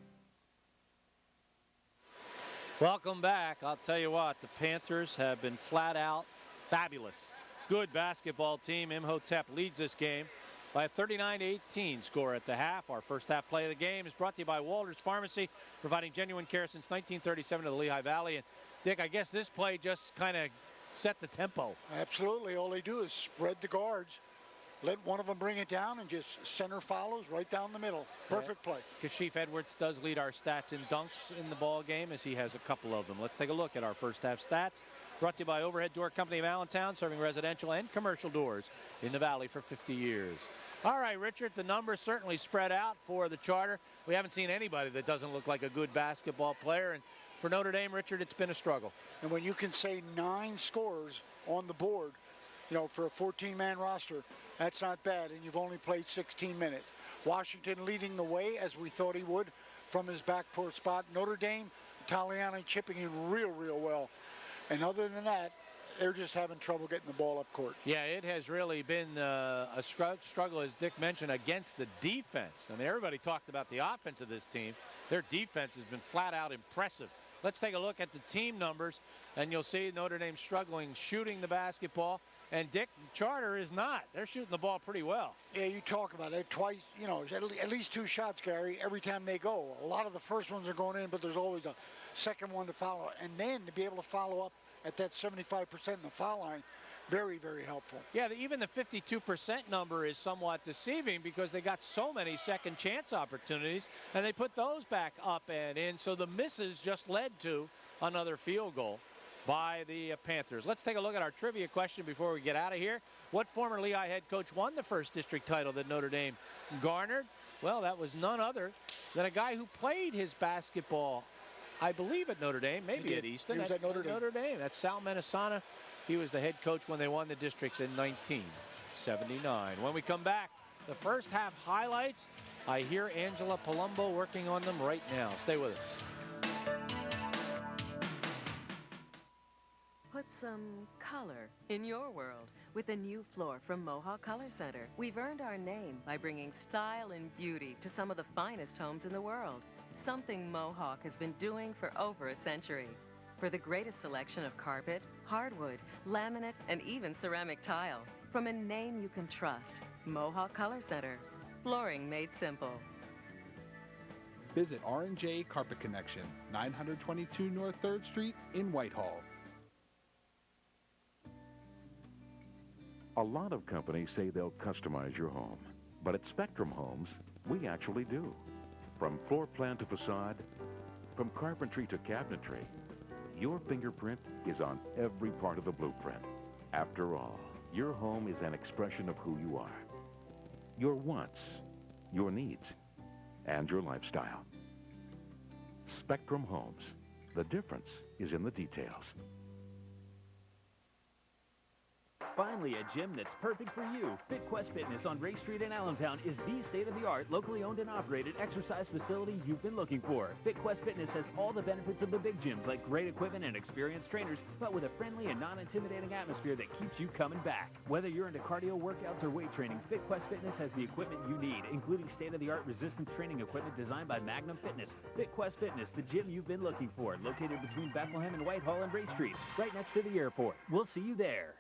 Welcome back. I'll tell you what, the Panthers have been flat out fabulous. Good basketball team. Imhotep leads this game by a 39-18 score at the half. Our first half play of the game is brought to you by Walters Pharmacy, providing genuine care since 1937 to the Lehigh Valley. And Dick, I guess this play just kind of set the tempo. Absolutely. All they do is spread the guards, let one of them bring it down, and just center follows right down the middle. Perfect play. Kashif Edwards does lead our stats in dunks in the ball game, as he has a couple of them. Let's take a look at our first half stats. Brought to you by Overhead Door Company of Allentown, serving residential and commercial doors in the Valley for 50 years. All right, Richard, the numbers certainly spread out for the Charter. We haven't seen anybody that doesn't look like a good basketball player. And for Notre Dame, Richard, it's been a struggle. And when you can say 9 scores on the board, you know, for a 14-man roster, that's not bad, and you've only played 16 minutes. Washington leading the way, as we thought he would, from his backcourt spot. Notre Dame, Italiano chipping in real well. And other than that, they're just having trouble getting the ball up court. Yeah, it has really been a struggle, as Dick mentioned, against the defense. I mean, everybody talked about the offense of this team. Their defense has been flat out impressive. Let's take a look at the team numbers, and you'll see Notre Dame struggling shooting the basketball. And Dick, the Charter is not. They're shooting the ball pretty well. Yeah, you talk about it twice, you know, at least 2 shots, Gary, every time they go. A lot of the first ones are going in, but there's always a second one to follow. And then to be able to follow up at that 75% in the foul line, very helpful. Yeah, even the 52% number is somewhat deceiving because they got so many second chance opportunities, and they put those back up and in. So the misses just led to another field goal by the Panthers. Let's take a look at our trivia question before we get out of here. What former Lehigh head coach won the first district title that Notre Dame garnered? Well, that was none other than a guy who played his basketball, I believe, at Notre Dame, maybe at Easton. He was at Notre Dame. That's Sal Menisana. He was the head coach when they won the districts in 1979. When we come back, the first half highlights. I hear Angela Palumbo working on them right now. Stay with us. Put some color in your world with a new floor from Mohawk Color Center. We've earned our name by bringing style and beauty to some of the finest homes in the world. Something Mohawk has been doing for over a century. For the greatest selection of carpet, hardwood, laminate, and even ceramic tile. From a name you can trust, Mohawk Color Center. Flooring made simple. Visit R&J Carpet Connection, 922 North 3rd Street in Whitehall. A lot of companies say they'll customize your home. But at Spectrum Homes, we actually do. From floor plan to facade, from carpentry to cabinetry, your fingerprint is on every part of the blueprint. After all, your home is an expression of who you are. Your wants, your needs, and your lifestyle. Spectrum Homes. The difference is in the details. Finally, a gym that's perfect for you. FitQuest Fitness on Ray Street in Allentown is the state-of-the-art, locally owned and operated exercise facility you've been looking for. FitQuest Fitness has all the benefits of the big gyms, like great equipment and experienced trainers, but with a friendly and non-intimidating atmosphere that keeps you coming back. Whether you're into cardio workouts or weight training, FitQuest Fitness has the equipment you need, including state-of-the-art resistance training equipment designed by Magnum Fitness. FitQuest Fitness, the gym you've been looking for, located between Bethlehem and Whitehall and Ray Street, right next to the airport. We'll see you there.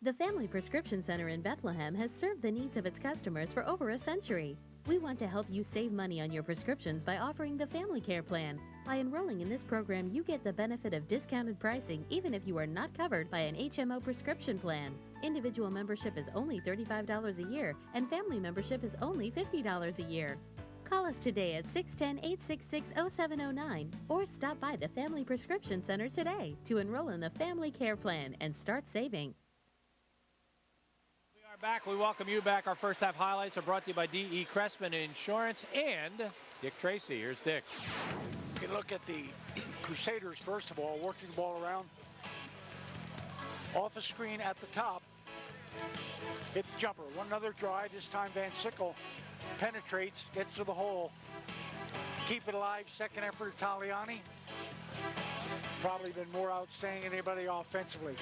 The Family Prescription Center in Bethlehem has served the needs of its customers for over a century. We want to help you save money on your prescriptions by offering the Family Care Plan. By enrolling in this program, you get the benefit of discounted pricing even if you are not covered by an HMO prescription plan. Individual membership is only $35 a year, and family membership is only $50 a year. Call us today at 610-866-0709 or stop by the Family Prescription Center today to enroll in the Family Care Plan and start saving. Back. We welcome you back. Our first half highlights are brought to you by D.E. Cressman Insurance and Dick Tracy. Here's Dick. You look at the Crusaders, first of all, working the ball around. Off a screen at the top. Hit the jumper. One another drive. This time Van Sickle penetrates, gets to the hole. Keep it alive. Second effort, Italiani. Probably been more outstanding than anybody offensively.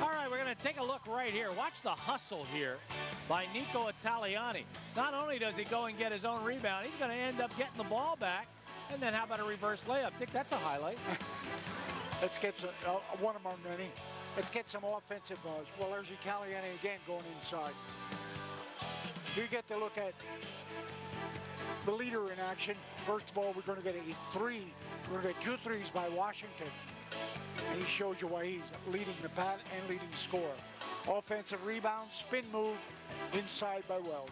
All right, we're going to take a look right here. Watch the hustle here by Nico Italiani. Not only does he go and get his own rebound, he's going to end up getting the ball back. And then how about a reverse layup? Dick, that's a highlight. Let's get some, one among many. Let's get some offensive buzz. Well, there's Italiani again going inside. You get to look at the leader in action. First of all, we're going to get a three. We're going to get 2 threes by Washington. And he shows you why he's leading the pat and leading the score. Offensive rebound, spin move, inside by Weld.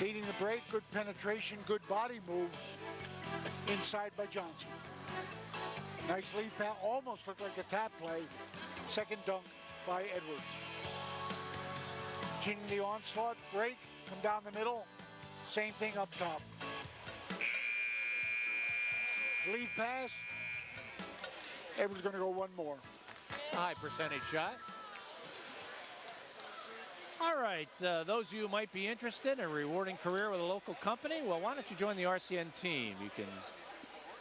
Leading the break, good penetration, good body move, inside by Johnson. Nice lead pass, almost looked like a tap play. Second dunk by Edwards. Continuing the onslaught, break, come down the middle, same thing up top. Lead pass. Edwards going to go one more. A high percentage shot. All right, those of you who might be interested in a rewarding career with a local company, well, why don't you join the RCN team? You can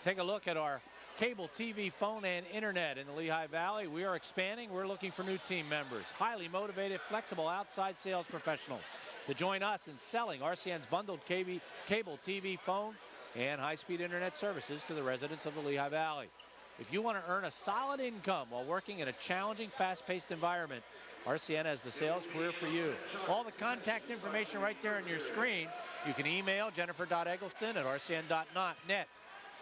take a look at our cable TV, phone, and internet in the Lehigh Valley. We are expanding. We're looking for new team members. Highly motivated, flexible outside sales professionals to join us in selling RCN's bundled cable TV, phone, and high-speed internet services to the residents of the Lehigh Valley. If you want to earn a solid income while working in a challenging, fast-paced environment, RCN has the sales career for you. All the contact information right there on your screen. You can email jennifer.eggleston@rcn.net.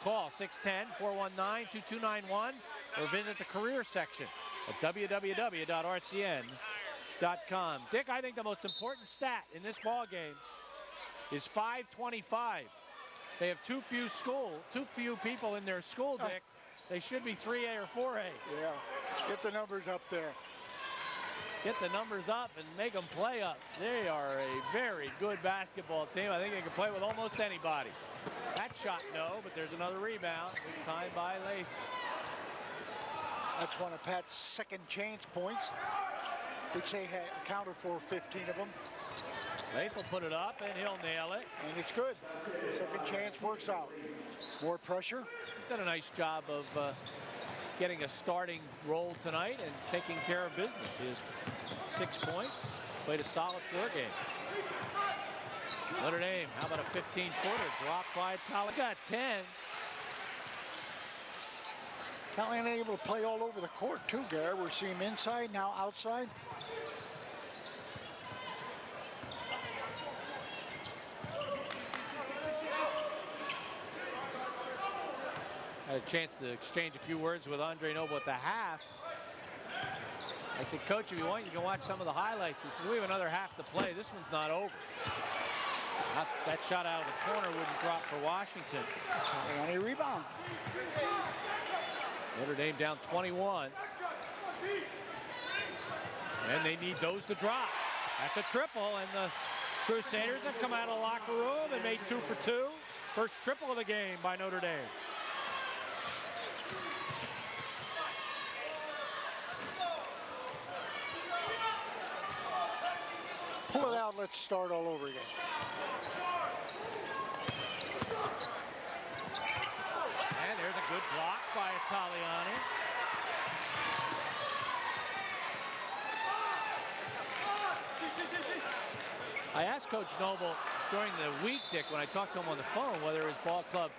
Call 610-419-2291 or visit the career section at www.rcn.com. Dick, I think the most important stat in this ball game is 525. They have too few people in their school, Dick. They should be 3A or 4A. Yeah, get the numbers up there. Get the numbers up and make them play up. They are a very good basketball team. I think they can play with almost anybody. That shot, no, but there's another rebound, this time by Lath. That's one of Pat's second chance points, which they had accounted for 15 of them. Lath will put it up, and he'll nail it. And it's good. Second chance works out. More pressure. He's done a nice job of getting a starting role tonight and taking care of business. He has 6 points, played a solid floor game. Notre Dame, how about a 15-footer dropped by Italiani? Got 10. Italiani able to play all over the court too, Gary. We're seeing him inside, now outside. Had a chance to exchange a few words with Andre Noble at the half. I said, Coach, if you want, you can watch some of the highlights. He says, we have another half to play. This one's not over. That shot out of the corner wouldn't drop for Washington. And a rebound. Notre Dame down 21. And they need those to drop. That's a triple, and the Crusaders have come out of the locker room and made 2 for 2. First triple of the game by Notre Dame. Pull it out, let's start all over again. And there's a good block by Italiani. I asked Coach Noble during the week, Dick, when I talked to him on the phone, whether his ball club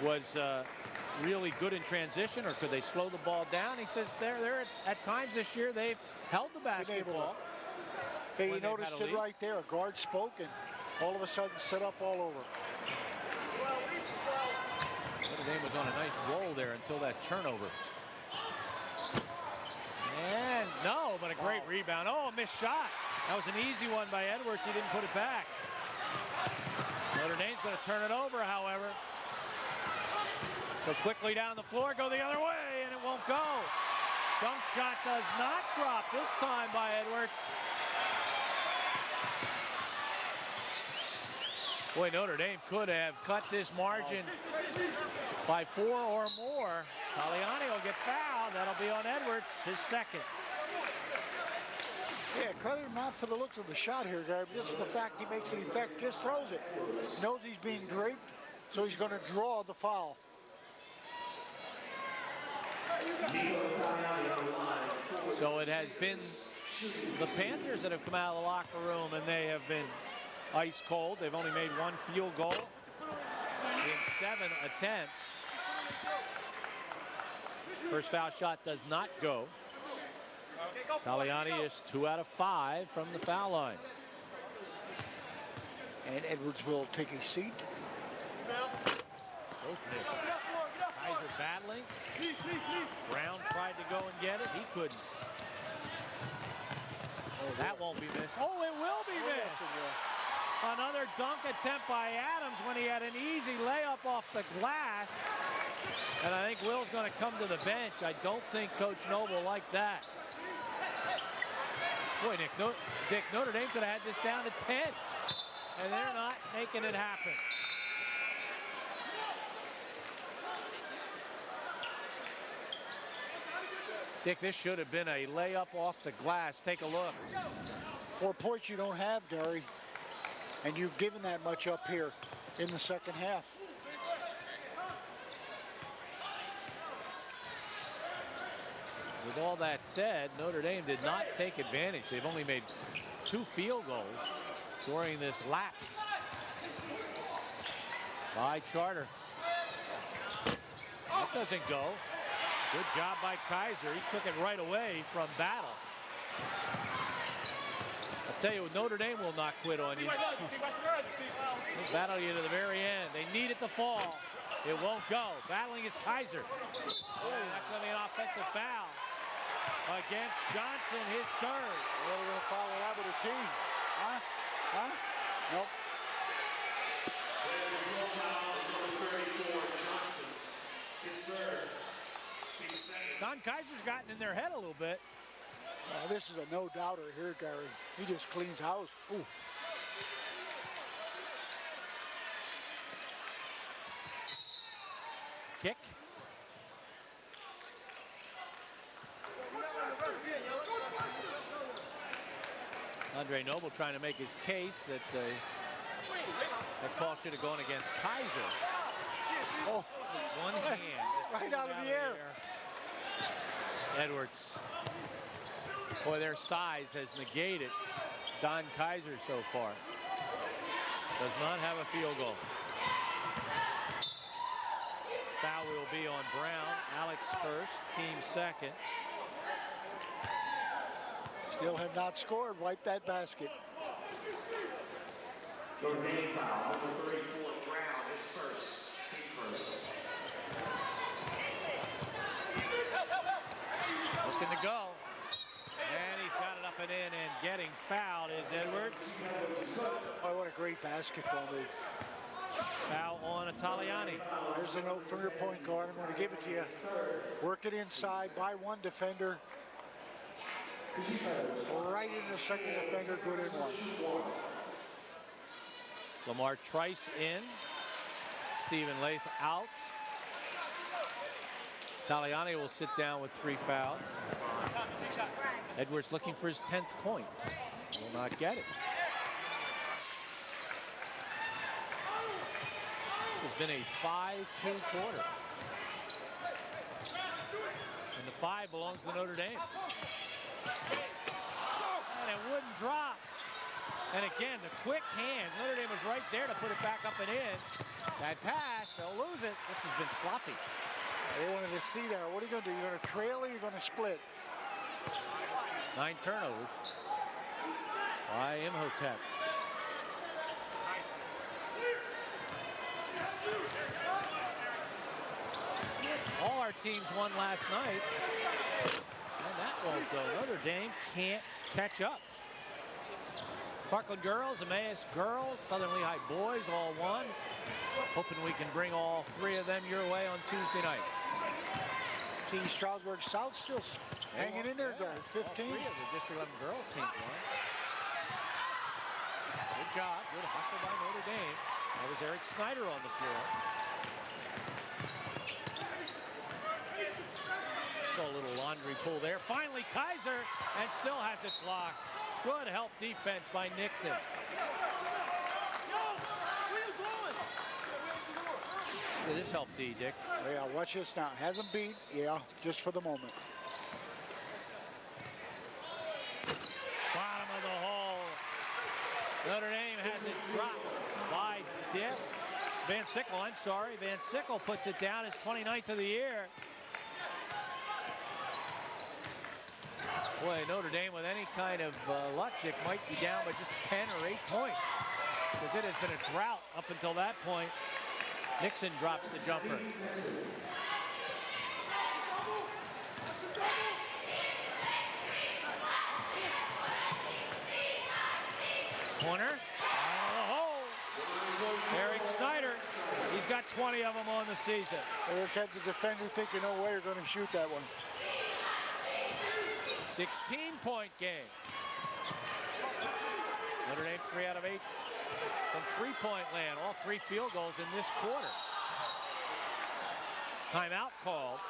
was really good in transition or could they slow the ball down. He says they're at times this year they've held the basketball. Hey, you noticed it right there. A guard spoke and all of a sudden set up all over. Notre Dame was on a nice roll there until that turnover. And no, but a great rebound. Oh, a missed shot. That was an easy one by Edwards. He didn't put it back. Notre Dame's going to turn it over, however. So quickly down the floor, go the other way, and it won't go. Dunk shot does not drop this time by Edwards. Boy, Notre Dame could have cut this margin by 4 or more. Taliani will get fouled. That'll be on Edwards, his second. Yeah, credit him not for the looks of the shot here, Gary, but just the fact he makes an effect, just throws it. Knows he's being draped, so he's going to draw the foul. So it has been the Panthers that have come out of the locker room, and they have been ice cold. They've only made 1 field goal in 7 attempts. First foul shot does not go. Taliani is 2 out of 5 from the foul line. And Edwards will take a seat. Both missed. Kaiser battling. Brown tried to go and get it. He couldn't. Oh, that won't be missed. Oh, it will be missed. Another dunk attempt by Adams when he had an easy layup off the glass. And I think Will's going to come to the bench. I don't think Coach Noble liked that. Boy, Dick, Notre Dame could have had this down to 10. And they're not making it happen. Dick, this should have been a layup off the glass. Take a look. 4 points you don't have, Gary. And you've given that much up here in the second half. With all that said, Notre Dame did not take advantage. They've only made 2 field goals during this lapse by Charter. That doesn't go. Good job by Kaiser. He took it right away from Battle. I'll tell you, Notre Dame will not quit on you. They'll battle you to the very end. They need it to fall. It won't go. Battling is Kaiser. Oh, that's going to be an offensive foul against Johnson, his 3rd. Well, we're going to follow that with a team. Huh? Huh? Nope. Don Kaiser's gotten in their head a little bit. This is a no-doubter here, Gary. He just cleans house. Ooh. Kick. Andre Noble trying to make his case that that call should have gone against Kaiser. Oh, one hand. Right out of the air. Edwards. Boy, their size has negated Don Kaiser so far. Does not have a field goal. Foul will be on Brown. Alex first, team second. Still have not scored. Wipe that basket. Notre Dame foul, number 34, Brown is first, team first. Looking to go. great basketball move. Foul on Italiani. There's a note from your point guard. I'm going to give it to you. Work it inside by one defender. Right in the second defender, good in one. Lamar Trice in. Stephen Lath out. Italiani will sit down with 3 fouls. Edwards looking for his 10th point. Will not get it. This has been a 5-2 quarter. And the 5 belongs to Notre Dame. And it wouldn't drop. And again, the quick hands. Notre Dame was right there to put it back up and in. That pass, they'll lose it. This has been sloppy. They wanted to see there. What are you going to do? You're going to trail or you're going to split? 9 turnovers by Imhotep. All our teams won last night. And that won't go. Notre Dame can't catch up. Parkland girls, Emmaus girls, Southern Lehigh boys all won. Hoping we can bring all 3 of them your way on Tuesday night. See Stroudsburg South still hanging in there, guys. 15. 3 of the District 11 girls teams won. Good job. Good hustle by Notre Dame. That was Eric Snyder on the floor. So a little laundry pull there. Finally, Kaiser, and still has it blocked. Good help defense by Nixon. Yeah, this helped D, Dick. Yeah, watch this now. Hasn't beat. Yeah, just for the moment. Bottom of the hole. Notre Dame has it dropped by Van Sickle. I'm sorry. Van Sickle puts it down. His 29th of the year. Boy, Notre Dame with any kind of luck, Dick, might be down by just 10 or 8 points. Because it has been a drought up until that point. Nixon drops the jumper. Corner. Out of the hole. Eric Snyder. He's got 20 of them on the season. Eric had the defender thinking, no way you're going to shoot that one. 16-point game. Notre Dame 3 out of 8 from 3-point land. All 3 field goals in this quarter. Timeout called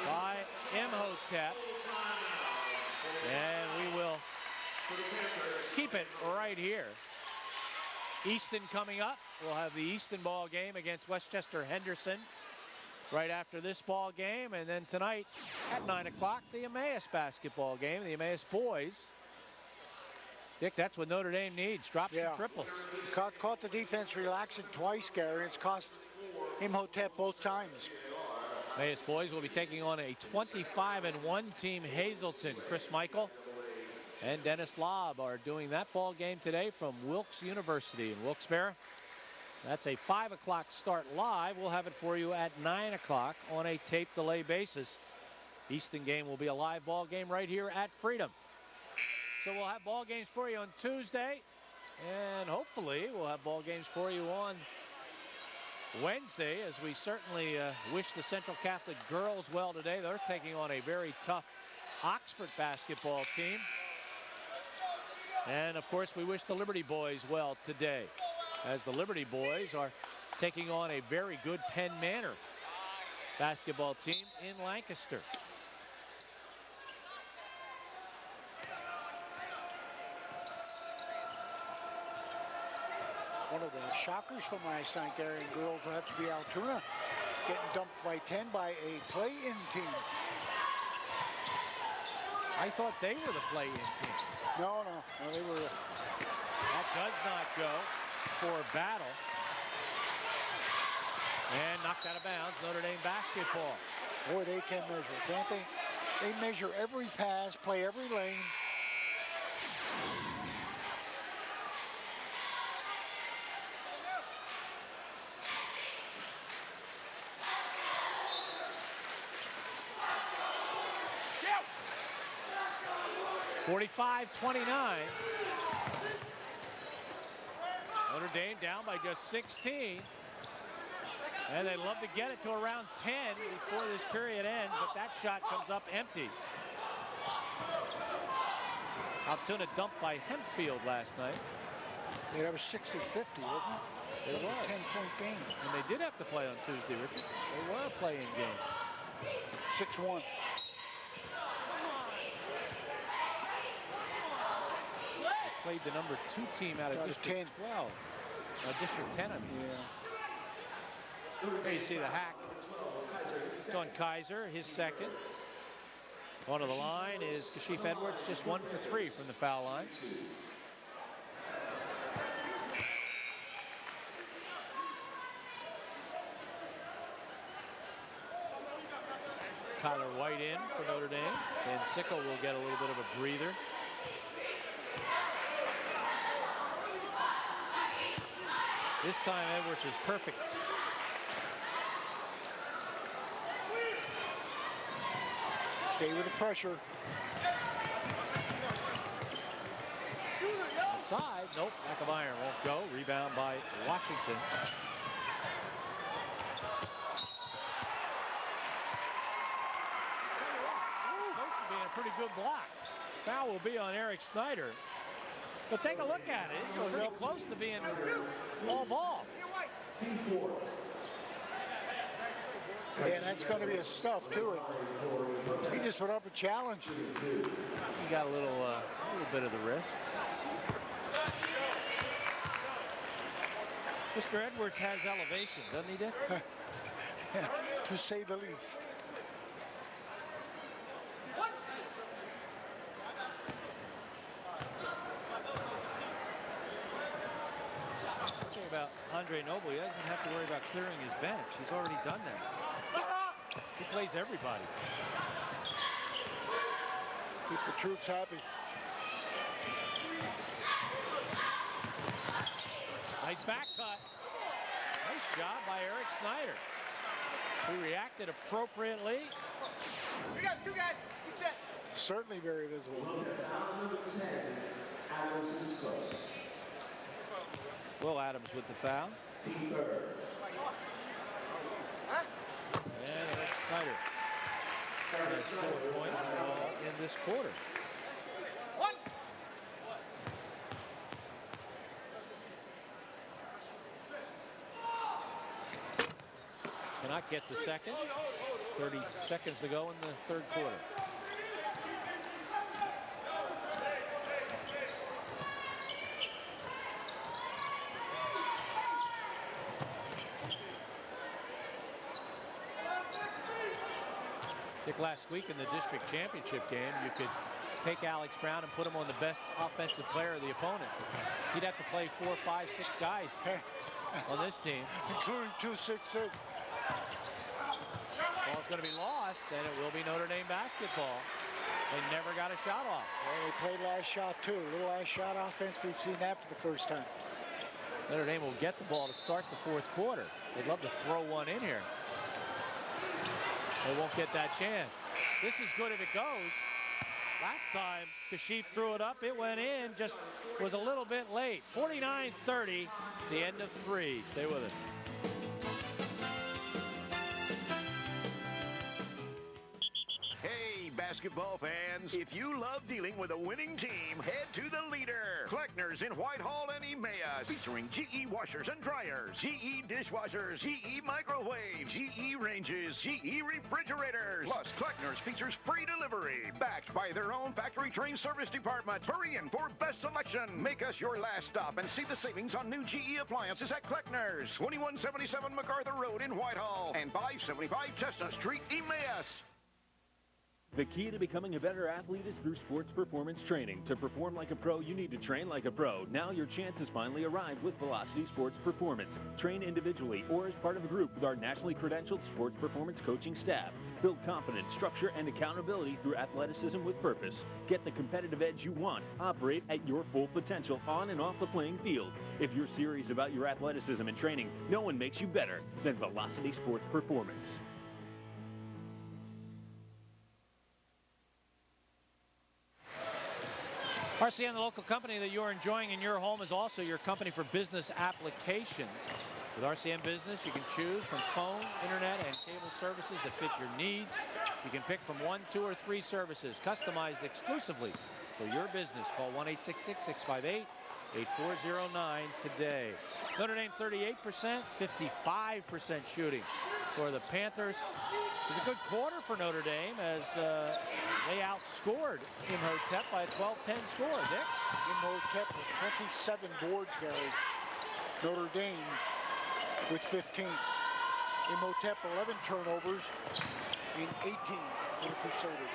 by Imhotep. And we will keep it right here. Easton coming up. We'll have the Easton ball game against Westchester Henderson right after this ball game, and then tonight at 9 o'clock, the Emmaus basketball game, the Emmaus boys. Dick, that's what Notre Dame needs, drops and triples. Caught the defense relaxing twice, Gary. It's cost Imhotep both times. Emmaus boys will be taking on a 25-1 team, Hazleton. Chris Michael and Dennis Lobb are doing that ball game today from Wilkes University in Wilkes-Barre. That's a 5 o'clock start live. We'll have it for you at 9 o'clock on a tape delay basis. Easton game will be a live ball game right here at Freedom. So we'll have ball games for you on Tuesday, and hopefully we'll have ball games for you on Wednesday, as we certainly wish the Central Catholic girls well today. They're taking on a very tough Oxford basketball team. And of course we wish the Liberty boys well today, as the Liberty boys are taking on a very good Penn Manor basketball team in Lancaster. One of the shockers from last night, Gary, and girls will have to be Altoona, getting dumped by 10 by a play-in team. I thought they were the play-in team. No, they were. That does not go for battle. And knocked out of bounds, Notre Dame basketball. Boy, they can measure, can't they? They measure every pass, play every lane. Yeah. 45-29. Notre Dame down by just 16. And they love to get it to around 10 before this period ends, but that shot comes up empty. Altoona dumped by Hempfield last night. Yeah, that was 60-50, wasn't it? It was. A 10-point game. And they did have to play on Tuesday, Richard. They were a playing game. 6-1. Played the number 2 team out of District 12. District 10, I mean. Yeah. There you see the hack. It's on Kaiser, his second. One of the line is Kashif Edwards, just 1 for 3 from the foul line. Tyler White in for Notre Dame. And Sickle will get a little bit of a breather. This time Edwards is perfect. Stay with the pressure. Outside, nope, back of iron won't go. Rebound by Washington. Supposed to be a pretty good block. Foul will be on Eric Snyder. But take a look at it. It's pretty close to being all ball. Yeah, that's going to be a stuff to it. He just put up a challenge. He got a little bit of the wrist. Mr. Edwards has elevation, doesn't he, Dick? To say the least. About Andre Noble, he doesn't have to worry about clearing his bench. He's already done that. He plays everybody. Keep the troops happy. Nice back cut. Nice job by Eric Snyder. He reacted appropriately. We got 2 guys. Good set. Certainly very visible. Will Adams with the foul. And Eric Snyder has 4 points all in this quarter. Cannot get the second. 30 seconds to go in the 3rd quarter. Last week in the district championship game, you could take Alex Brown and put him on the best offensive player of the opponent. He'd have to play 4, 5, 6 guys on this team, including 2 6'6". Ball's going to be lost, and it will be Notre Dame basketball. They never got a shot off. Well, they played last shot too. A little last shot offense. We've seen that for the first time. Notre Dame will get the ball to start the 4th quarter. They'd love to throw one in here. They won't get that chance. This is good if it goes. Last time, Kashif threw it up. It went in, just was a little bit late. 49-30, the end of 3. Stay with us. Hey, basketball fans, if you love dealing with a winning team, head to the leader, Kleckner's in Whitehall and Emmaus, featuring GE washers and dryers, GE dishwashers, GE microwaves, GE ranges, GE refrigerators. Plus, Kleckner's features free delivery, backed by their own factory-trained service department. Hurry in for best selection. Make us your last stop and see the savings on new GE appliances at Kleckner's, 2177 MacArthur Road in Whitehall and 575 Chestnut Street, Emmaus. The key to becoming a better athlete is through sports performance training. To perform like a pro, you need to train like a pro. Now your chance has finally arrived with Velocity Sports Performance. Train individually or as part of a group with our nationally credentialed sports performance coaching staff. Build confidence, structure, and accountability through athleticism with purpose. Get the competitive edge you want. Operate at your full potential on and off the playing field. If you're serious about your athleticism and training, no one makes you better than Velocity Sports Performance. RCN, the local company that you're enjoying in your home, is also your company for business applications. With RCN Business, you can choose from phone, internet, and cable services that fit your needs. You can pick from 1, 2, or 3 services customized exclusively for your business. Call 1-866-658-8409 today. Notre Dame 38%, 55% shooting for the Panthers. It was a good quarter for Notre Dame as they outscored Imhotep by a 12-10 score. Dick? Imhotep with 27 boards, Gary. Notre Dame with 15. Imhotep 11 turnovers and 18 for the Crusaders.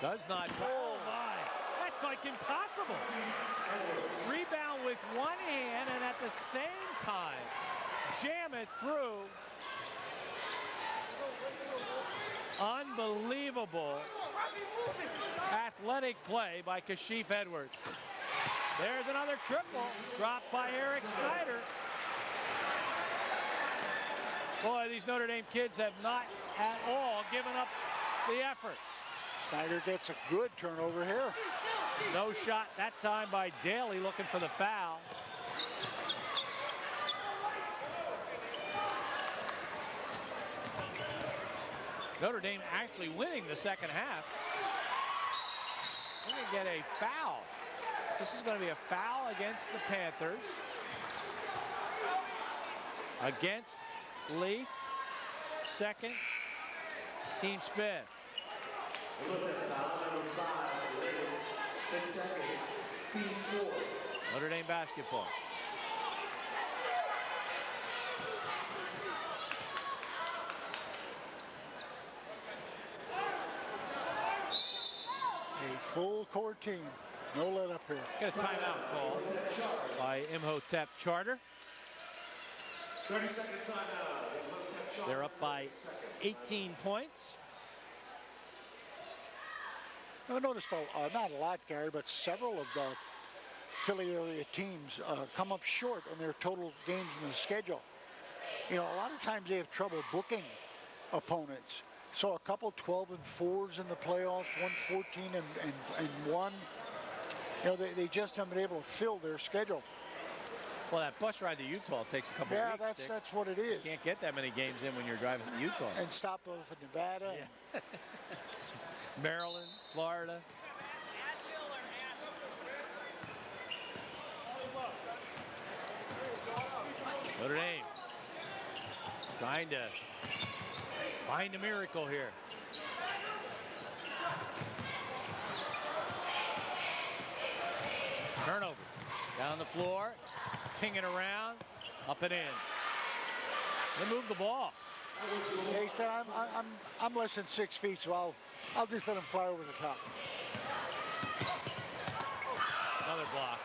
Does not. Oh my! That's like impossible. Rebound with one hand and at the same time jam it through. Unbelievable athletic play by Kashif Edwards. There's another triple dropped by Eric Snyder. Boy, these Notre Dame kids have not at all given up the effort. Snyder gets a good turnover here. No shot that time by Daly, looking for the foul. Notre Dame actually winning the second half. We're going to get a foul. This is going to be a foul against the Panthers. Against Leaf. Second. Team spin. Notre Dame basketball. A full court team. No let up here. Got a timeout call by Imhotep Charter. 30-second timeout. They're up by 18 points. I noticed, not a lot, Gary, but several of the Philly area teams come up short on their total games in the schedule. You know, a lot of times they have trouble booking opponents. So a couple 12 and 4s in the playoffs, 1-14 and 1. You know, they just haven't been able to fill their schedule. Well, that bus ride to Utah takes a couple yeah, weeks. That's what it is. You can't get that many games in when you're driving to Utah. And stop off in Nevada. Yeah. Maryland, Florida. Notre Dame trying to find a miracle here. Turnover. Down the floor. Pinging around. Up and in. They move the ball. They said I'm less than 6 feet, so I'll just let him fly over the top. Another block.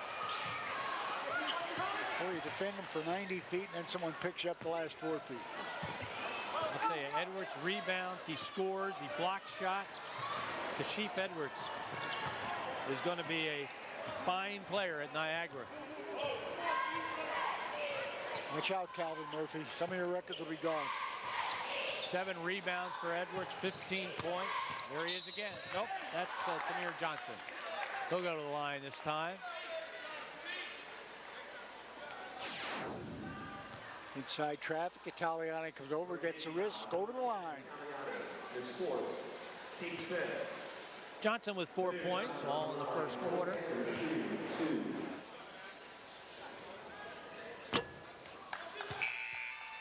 Or you defend him for 90 feet, and then someone picks you up the last 4 feet. I'll tell you, Edwards rebounds, he scores, he blocks shots. Kashif Edwards is going to be a fine player at Niagara. Watch out, Calvin Murphy. Some of your records will be gone. 7 rebounds for Edwards, 15 points. There he is again. Nope, that's Tamir Johnson. He'll go to the line this time. Inside traffic, Italiani comes over, gets a wrist, go to the line. Johnson with 4 points, all in the first quarter.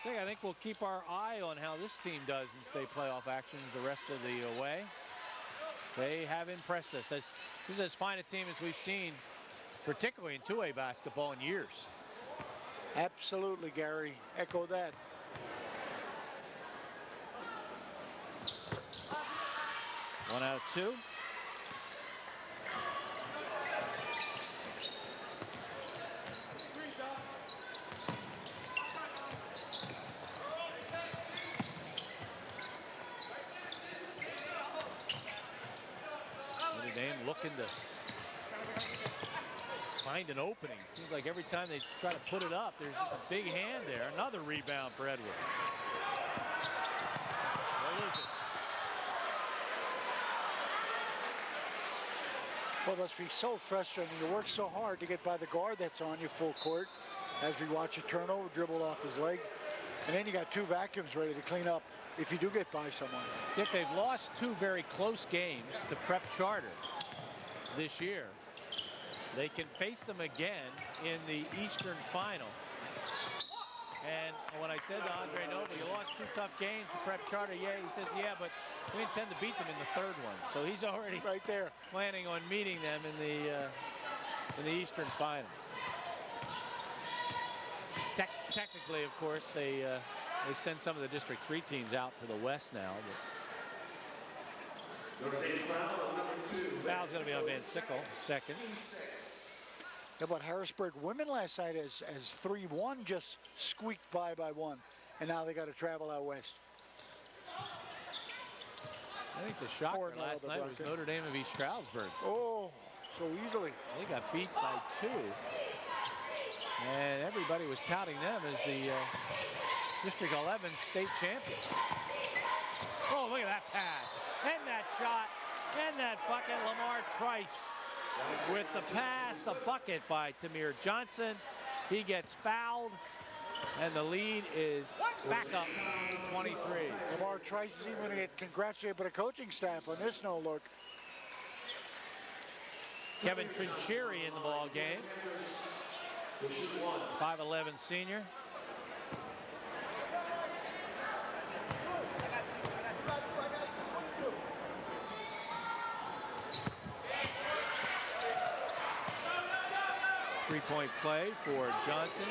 I think we'll keep our eye on how this team does in state playoff action the rest of the way. They have impressed us. This is as fine a team as we've seen, particularly in 2A basketball, in years. Absolutely, Gary. Echo that. One out of 2. Notre Dame looking to find an opening. Seems like every time they try to put it up, there's just a big hand there. Another rebound for Edwards. They'll lose it. Well, it must be so frustrating. You work so hard to get by the guard that's on you full court. As we watch a turnover, dribble off his leg. And then you got 2 vacuums ready to clean up if you do get by someone. Dick, they've lost 2 very close games to Prep Charter this year. They can face them again in the Eastern Final. And when I said to Andre Noble, you lost 2 tough games to Prep Charter, yeah, he says, yeah, but we intend to beat them in the 3rd one. So he's already right there planning on meeting them in the Eastern Final. Technically, of course, they send some of the District 3 teams out to the West now. Foul's going to be on Van Sickle, second. How about Harrisburg women last night as 3-1 just squeaked by 1, and now they got to travel out west. I think the shocker last night was Notre Dame of East Stroudsburg. Oh, so easily. They got beat by 2. And everybody was touting them as the District 11 state champion. Oh, look at that pass. And that shot. And that bucket. Lamar Trice with the pass, the bucket by Tamir Johnson. He gets fouled. And the lead is back up to 23. Lamar Trice is even going to get congratulated by the coaching staff on this no look. Kevin Trinchieri in the ball game. 5'11" senior. Three-point play for Johnson.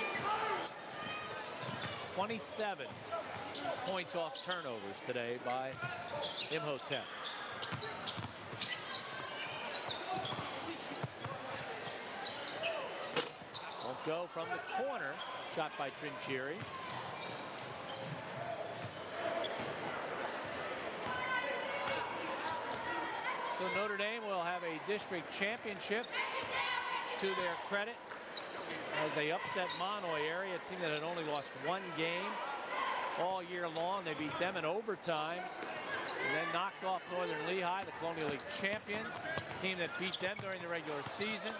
27 points off turnovers today by Imhotep. Won't go from the corner. Shot by Trinchieri. So Notre Dame will have a district championship to their credit as they upset Monoy area, a team that had only lost 1 game all year long. They beat them in overtime and then knocked off Northern Lehigh, the Colonial League champions, team that beat them during the regular season.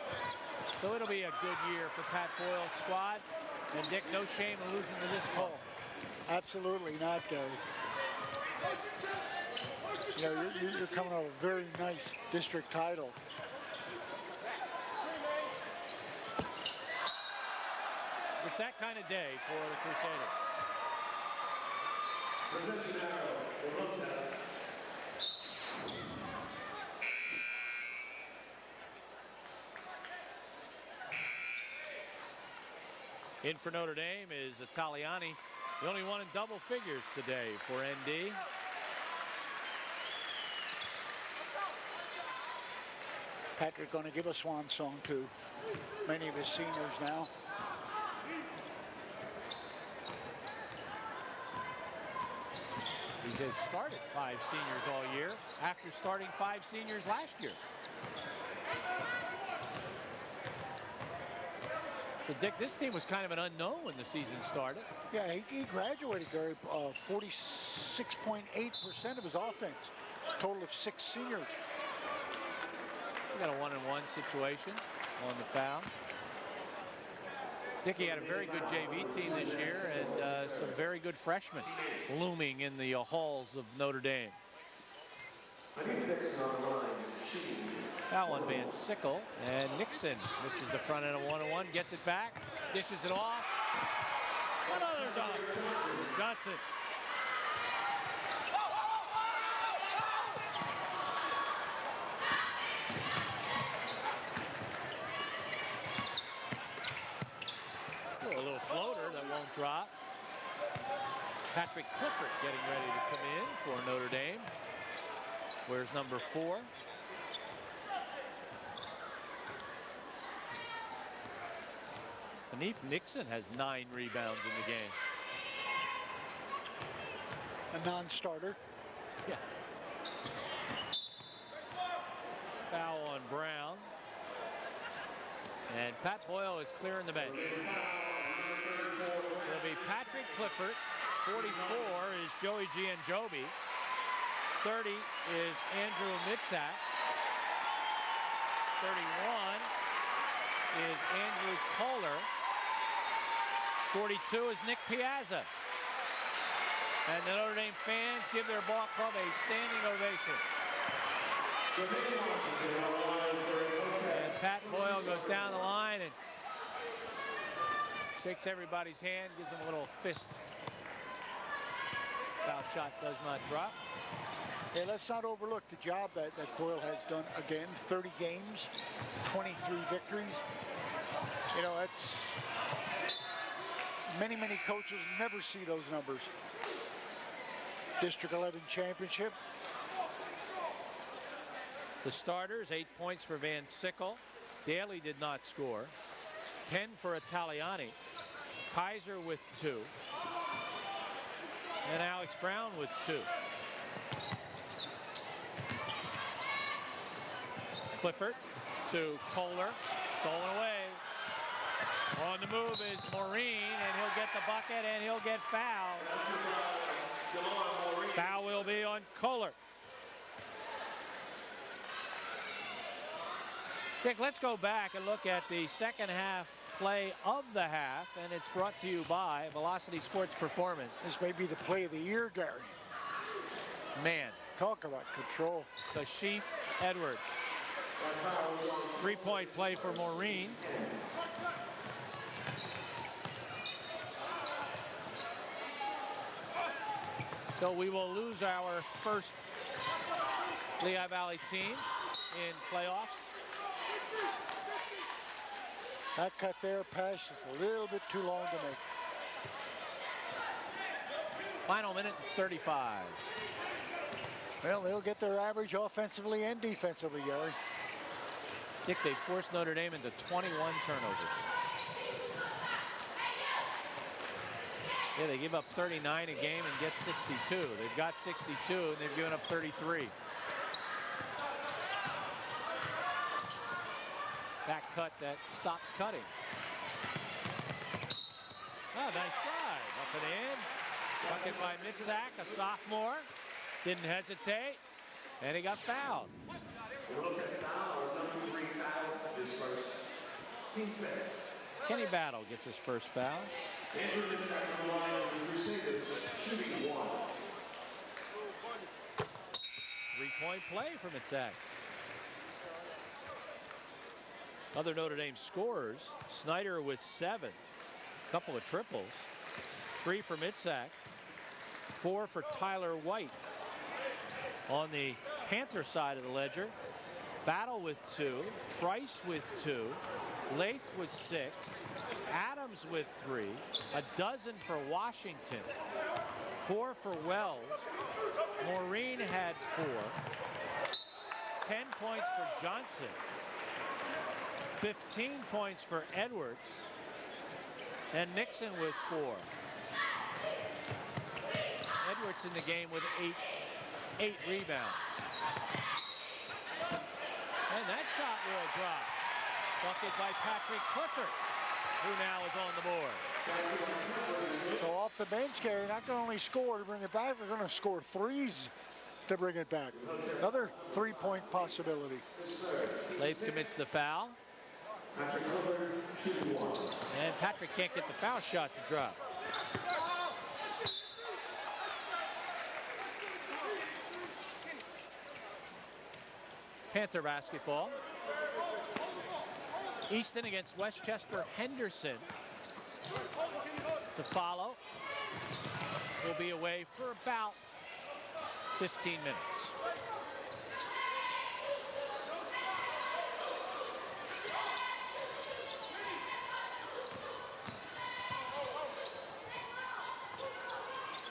So it'll be a good year for Pat Boyle's squad. And Dick, no shame in losing to this call. Absolutely not, Gary. You know, you're coming off a very nice district title. It's that kind of day for the Crusaders. In for Notre Dame is Italiani, the only one in double figures today for ND. Patrick going to give a swan song to many of his seniors now. He has started 5 seniors all year after starting 5 seniors last year. So, Dick, this team was kind of an unknown when the season started. Yeah, he graduated, Gary, 46.8% of his offense. Total of 6 seniors. We got a 1-on-1 situation on the foul. Dick, he had a very good JV team this year and some very good freshmen looming in the halls of Notre Dame. Foul on Van Sickle, and Nixon misses the front end of 1-on-1, gets it back, dishes it off. Another dunk. Johnson. A little floater that won't drop. Patrick Clifford getting ready to come in for Notre Dame. Where's number 4? Beneath Nixon has 9 rebounds in the game. A non-starter. Yeah. Foul on Brown. And Pat Boyle is clearing the bench. It'll be Patrick Clifford. 44 is Joey Gianjobi. 30 is Andrew Mitzak. 31 is Andrew Kohler. 42 is Nick Piazza. And the Notre Dame fans give their ball club a standing ovation. And Pat Boyle goes down the line and shakes everybody's hand, gives them a little fist. Foul shot does not drop. Hey, let's not overlook the job that Boyle has done again. 30 games, 23 victories. You know, that's many coaches never see those numbers. District 11 championship. The starters, 8 points for Van Sickle. Daly did not score. 10 for Italiani. Kaiser with 2. And Alex Brown with 2. Clifford to Kohler. Stolen away. On the move is Maureen, and he'll get the bucket, and he'll get fouled. Foul will be on Kohler. Dick, let's go back and look at the second half play of the half, and it's brought to you by Velocity Sports Performance. This may be the play of the year, Gary. Man. Talk about control. Kashif Edwards. 3-point play for Maureen. So we will lose our first Lehigh Valley team in playoffs. That cut there, pass is a little bit too long to make. Final minute 35. Well, they'll get their average offensively and defensively, Gary. Dick, they forced Notre Dame into 21 turnovers. Yeah, they give up 39 a game and get 62. They've got 62 and they've given up 33. Back cut that stopped cutting. Oh, nice drive. Up and in. Bucket by Mitzak, a sophomore. Didn't hesitate. And he got fouled. Kenny Battle gets his first foul. Andrew Mitzak on the line of the Crusaders, shooting 1. 3-point play for Mitzak. Other Notre Dame scorers, Snyder with 7. A couple of triples. 3 for Mitzak. 4 for Tyler White. On the Panther side of the ledger, Battle with 2, Trice with 2, Lath with 6, Adams with 3, a dozen for Washington, 4 for Wells, Maureen had 4, 10 points for Johnson, 15 points for Edwards, and Nixon with 4. Edwards in the game with 8 rebounds. And that shot will drop. Bucket by Patrick Clifford, who now is on the board. So off the bench, Gary, not going to only score to bring it back, they're going to score threes to bring it back. Another 3-point possibility. Lath commits the foul. And Patrick can't get the foul shot to drop. Panther basketball. Easton against Westchester Henderson to follow. Will be away for about 15 minutes.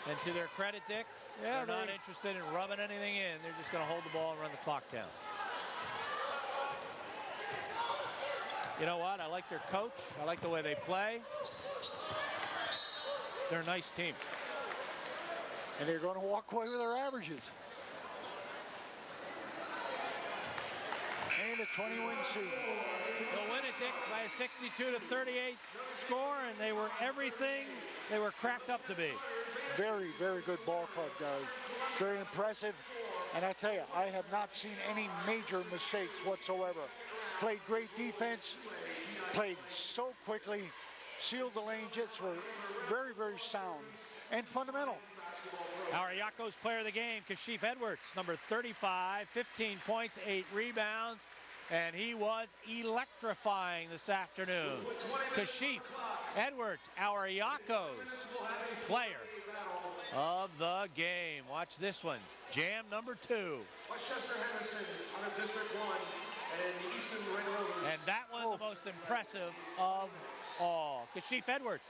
And to their credit, Dick, they're not interested in rubbing anything in. They're just going to hold the ball and run the clock down. You know what? I like their coach. I like the way they play. They're a nice team. And they're going to walk away with their averages. And a 20-win season. They'll win it, Dick, by a 62-38 score, and they were everything they were cracked up to be. Very, very good ball club, guys. Very impressive. And I tell you, I have not seen any major mistakes whatsoever played great defense, played so quickly, sealed the lane. Jets were very, very sound and fundamental. Our Yakos player of the game, Kashif Edwards, number 35, 15 points, 8 rebounds, and he was electrifying this afternoon. Kashif Edwards, our Yakos player of the game. Watch this one. Jam number 2. Westchester Henderson out of District 1 and the Eastern Red Rovers. And that was the most impressive of all. Kashif Edwards,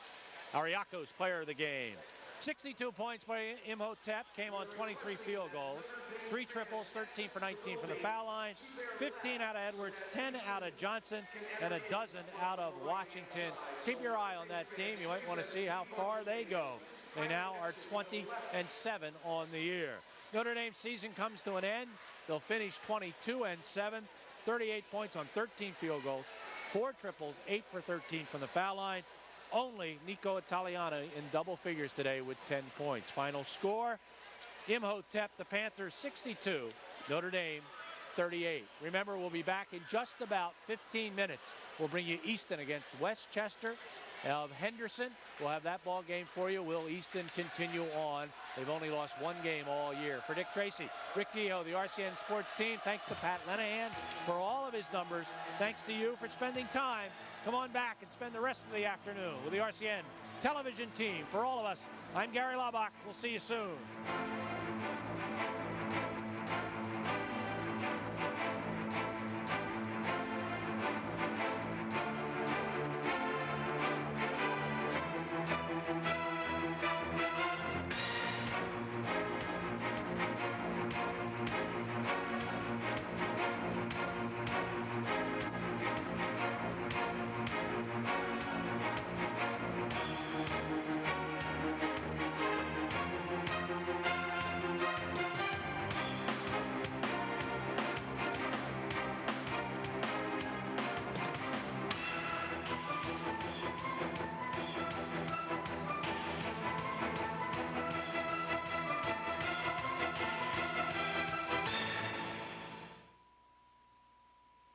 our Yakos player of the game. 62 points by Imhotep, came on 23 field goals, 3 triples, 13 for 19 from the foul line, 15 out of Edwards, 10 out of Johnson, and a dozen out of Washington. Keep your eye on that team. You might want to see how far they go. They now are 20-7 on the year. Notre Dame's season comes to an end. They'll finish 22-7, 38 points on 13 field goals, 4 triples, 8 for 13 from the foul line. Only Nico Italiano in double figures today with 10 points. Final score, Imhotep, the Panthers 62, Notre Dame 38. Remember, we'll be back in just about 15 minutes. We'll bring you Easton against Westchester of Henderson. We'll have that ball game for you. Will Easton continue on? They've only lost 1 game all year. For Dick Tracy, Rick Kehoe, the RCN Sports team, thanks to Pat Lenahan for all of his numbers. Thanks to you for spending time. Come on back and spend the rest of the afternoon with the RCN television team. For all of us, I'm Gary Laubach. We'll see you soon.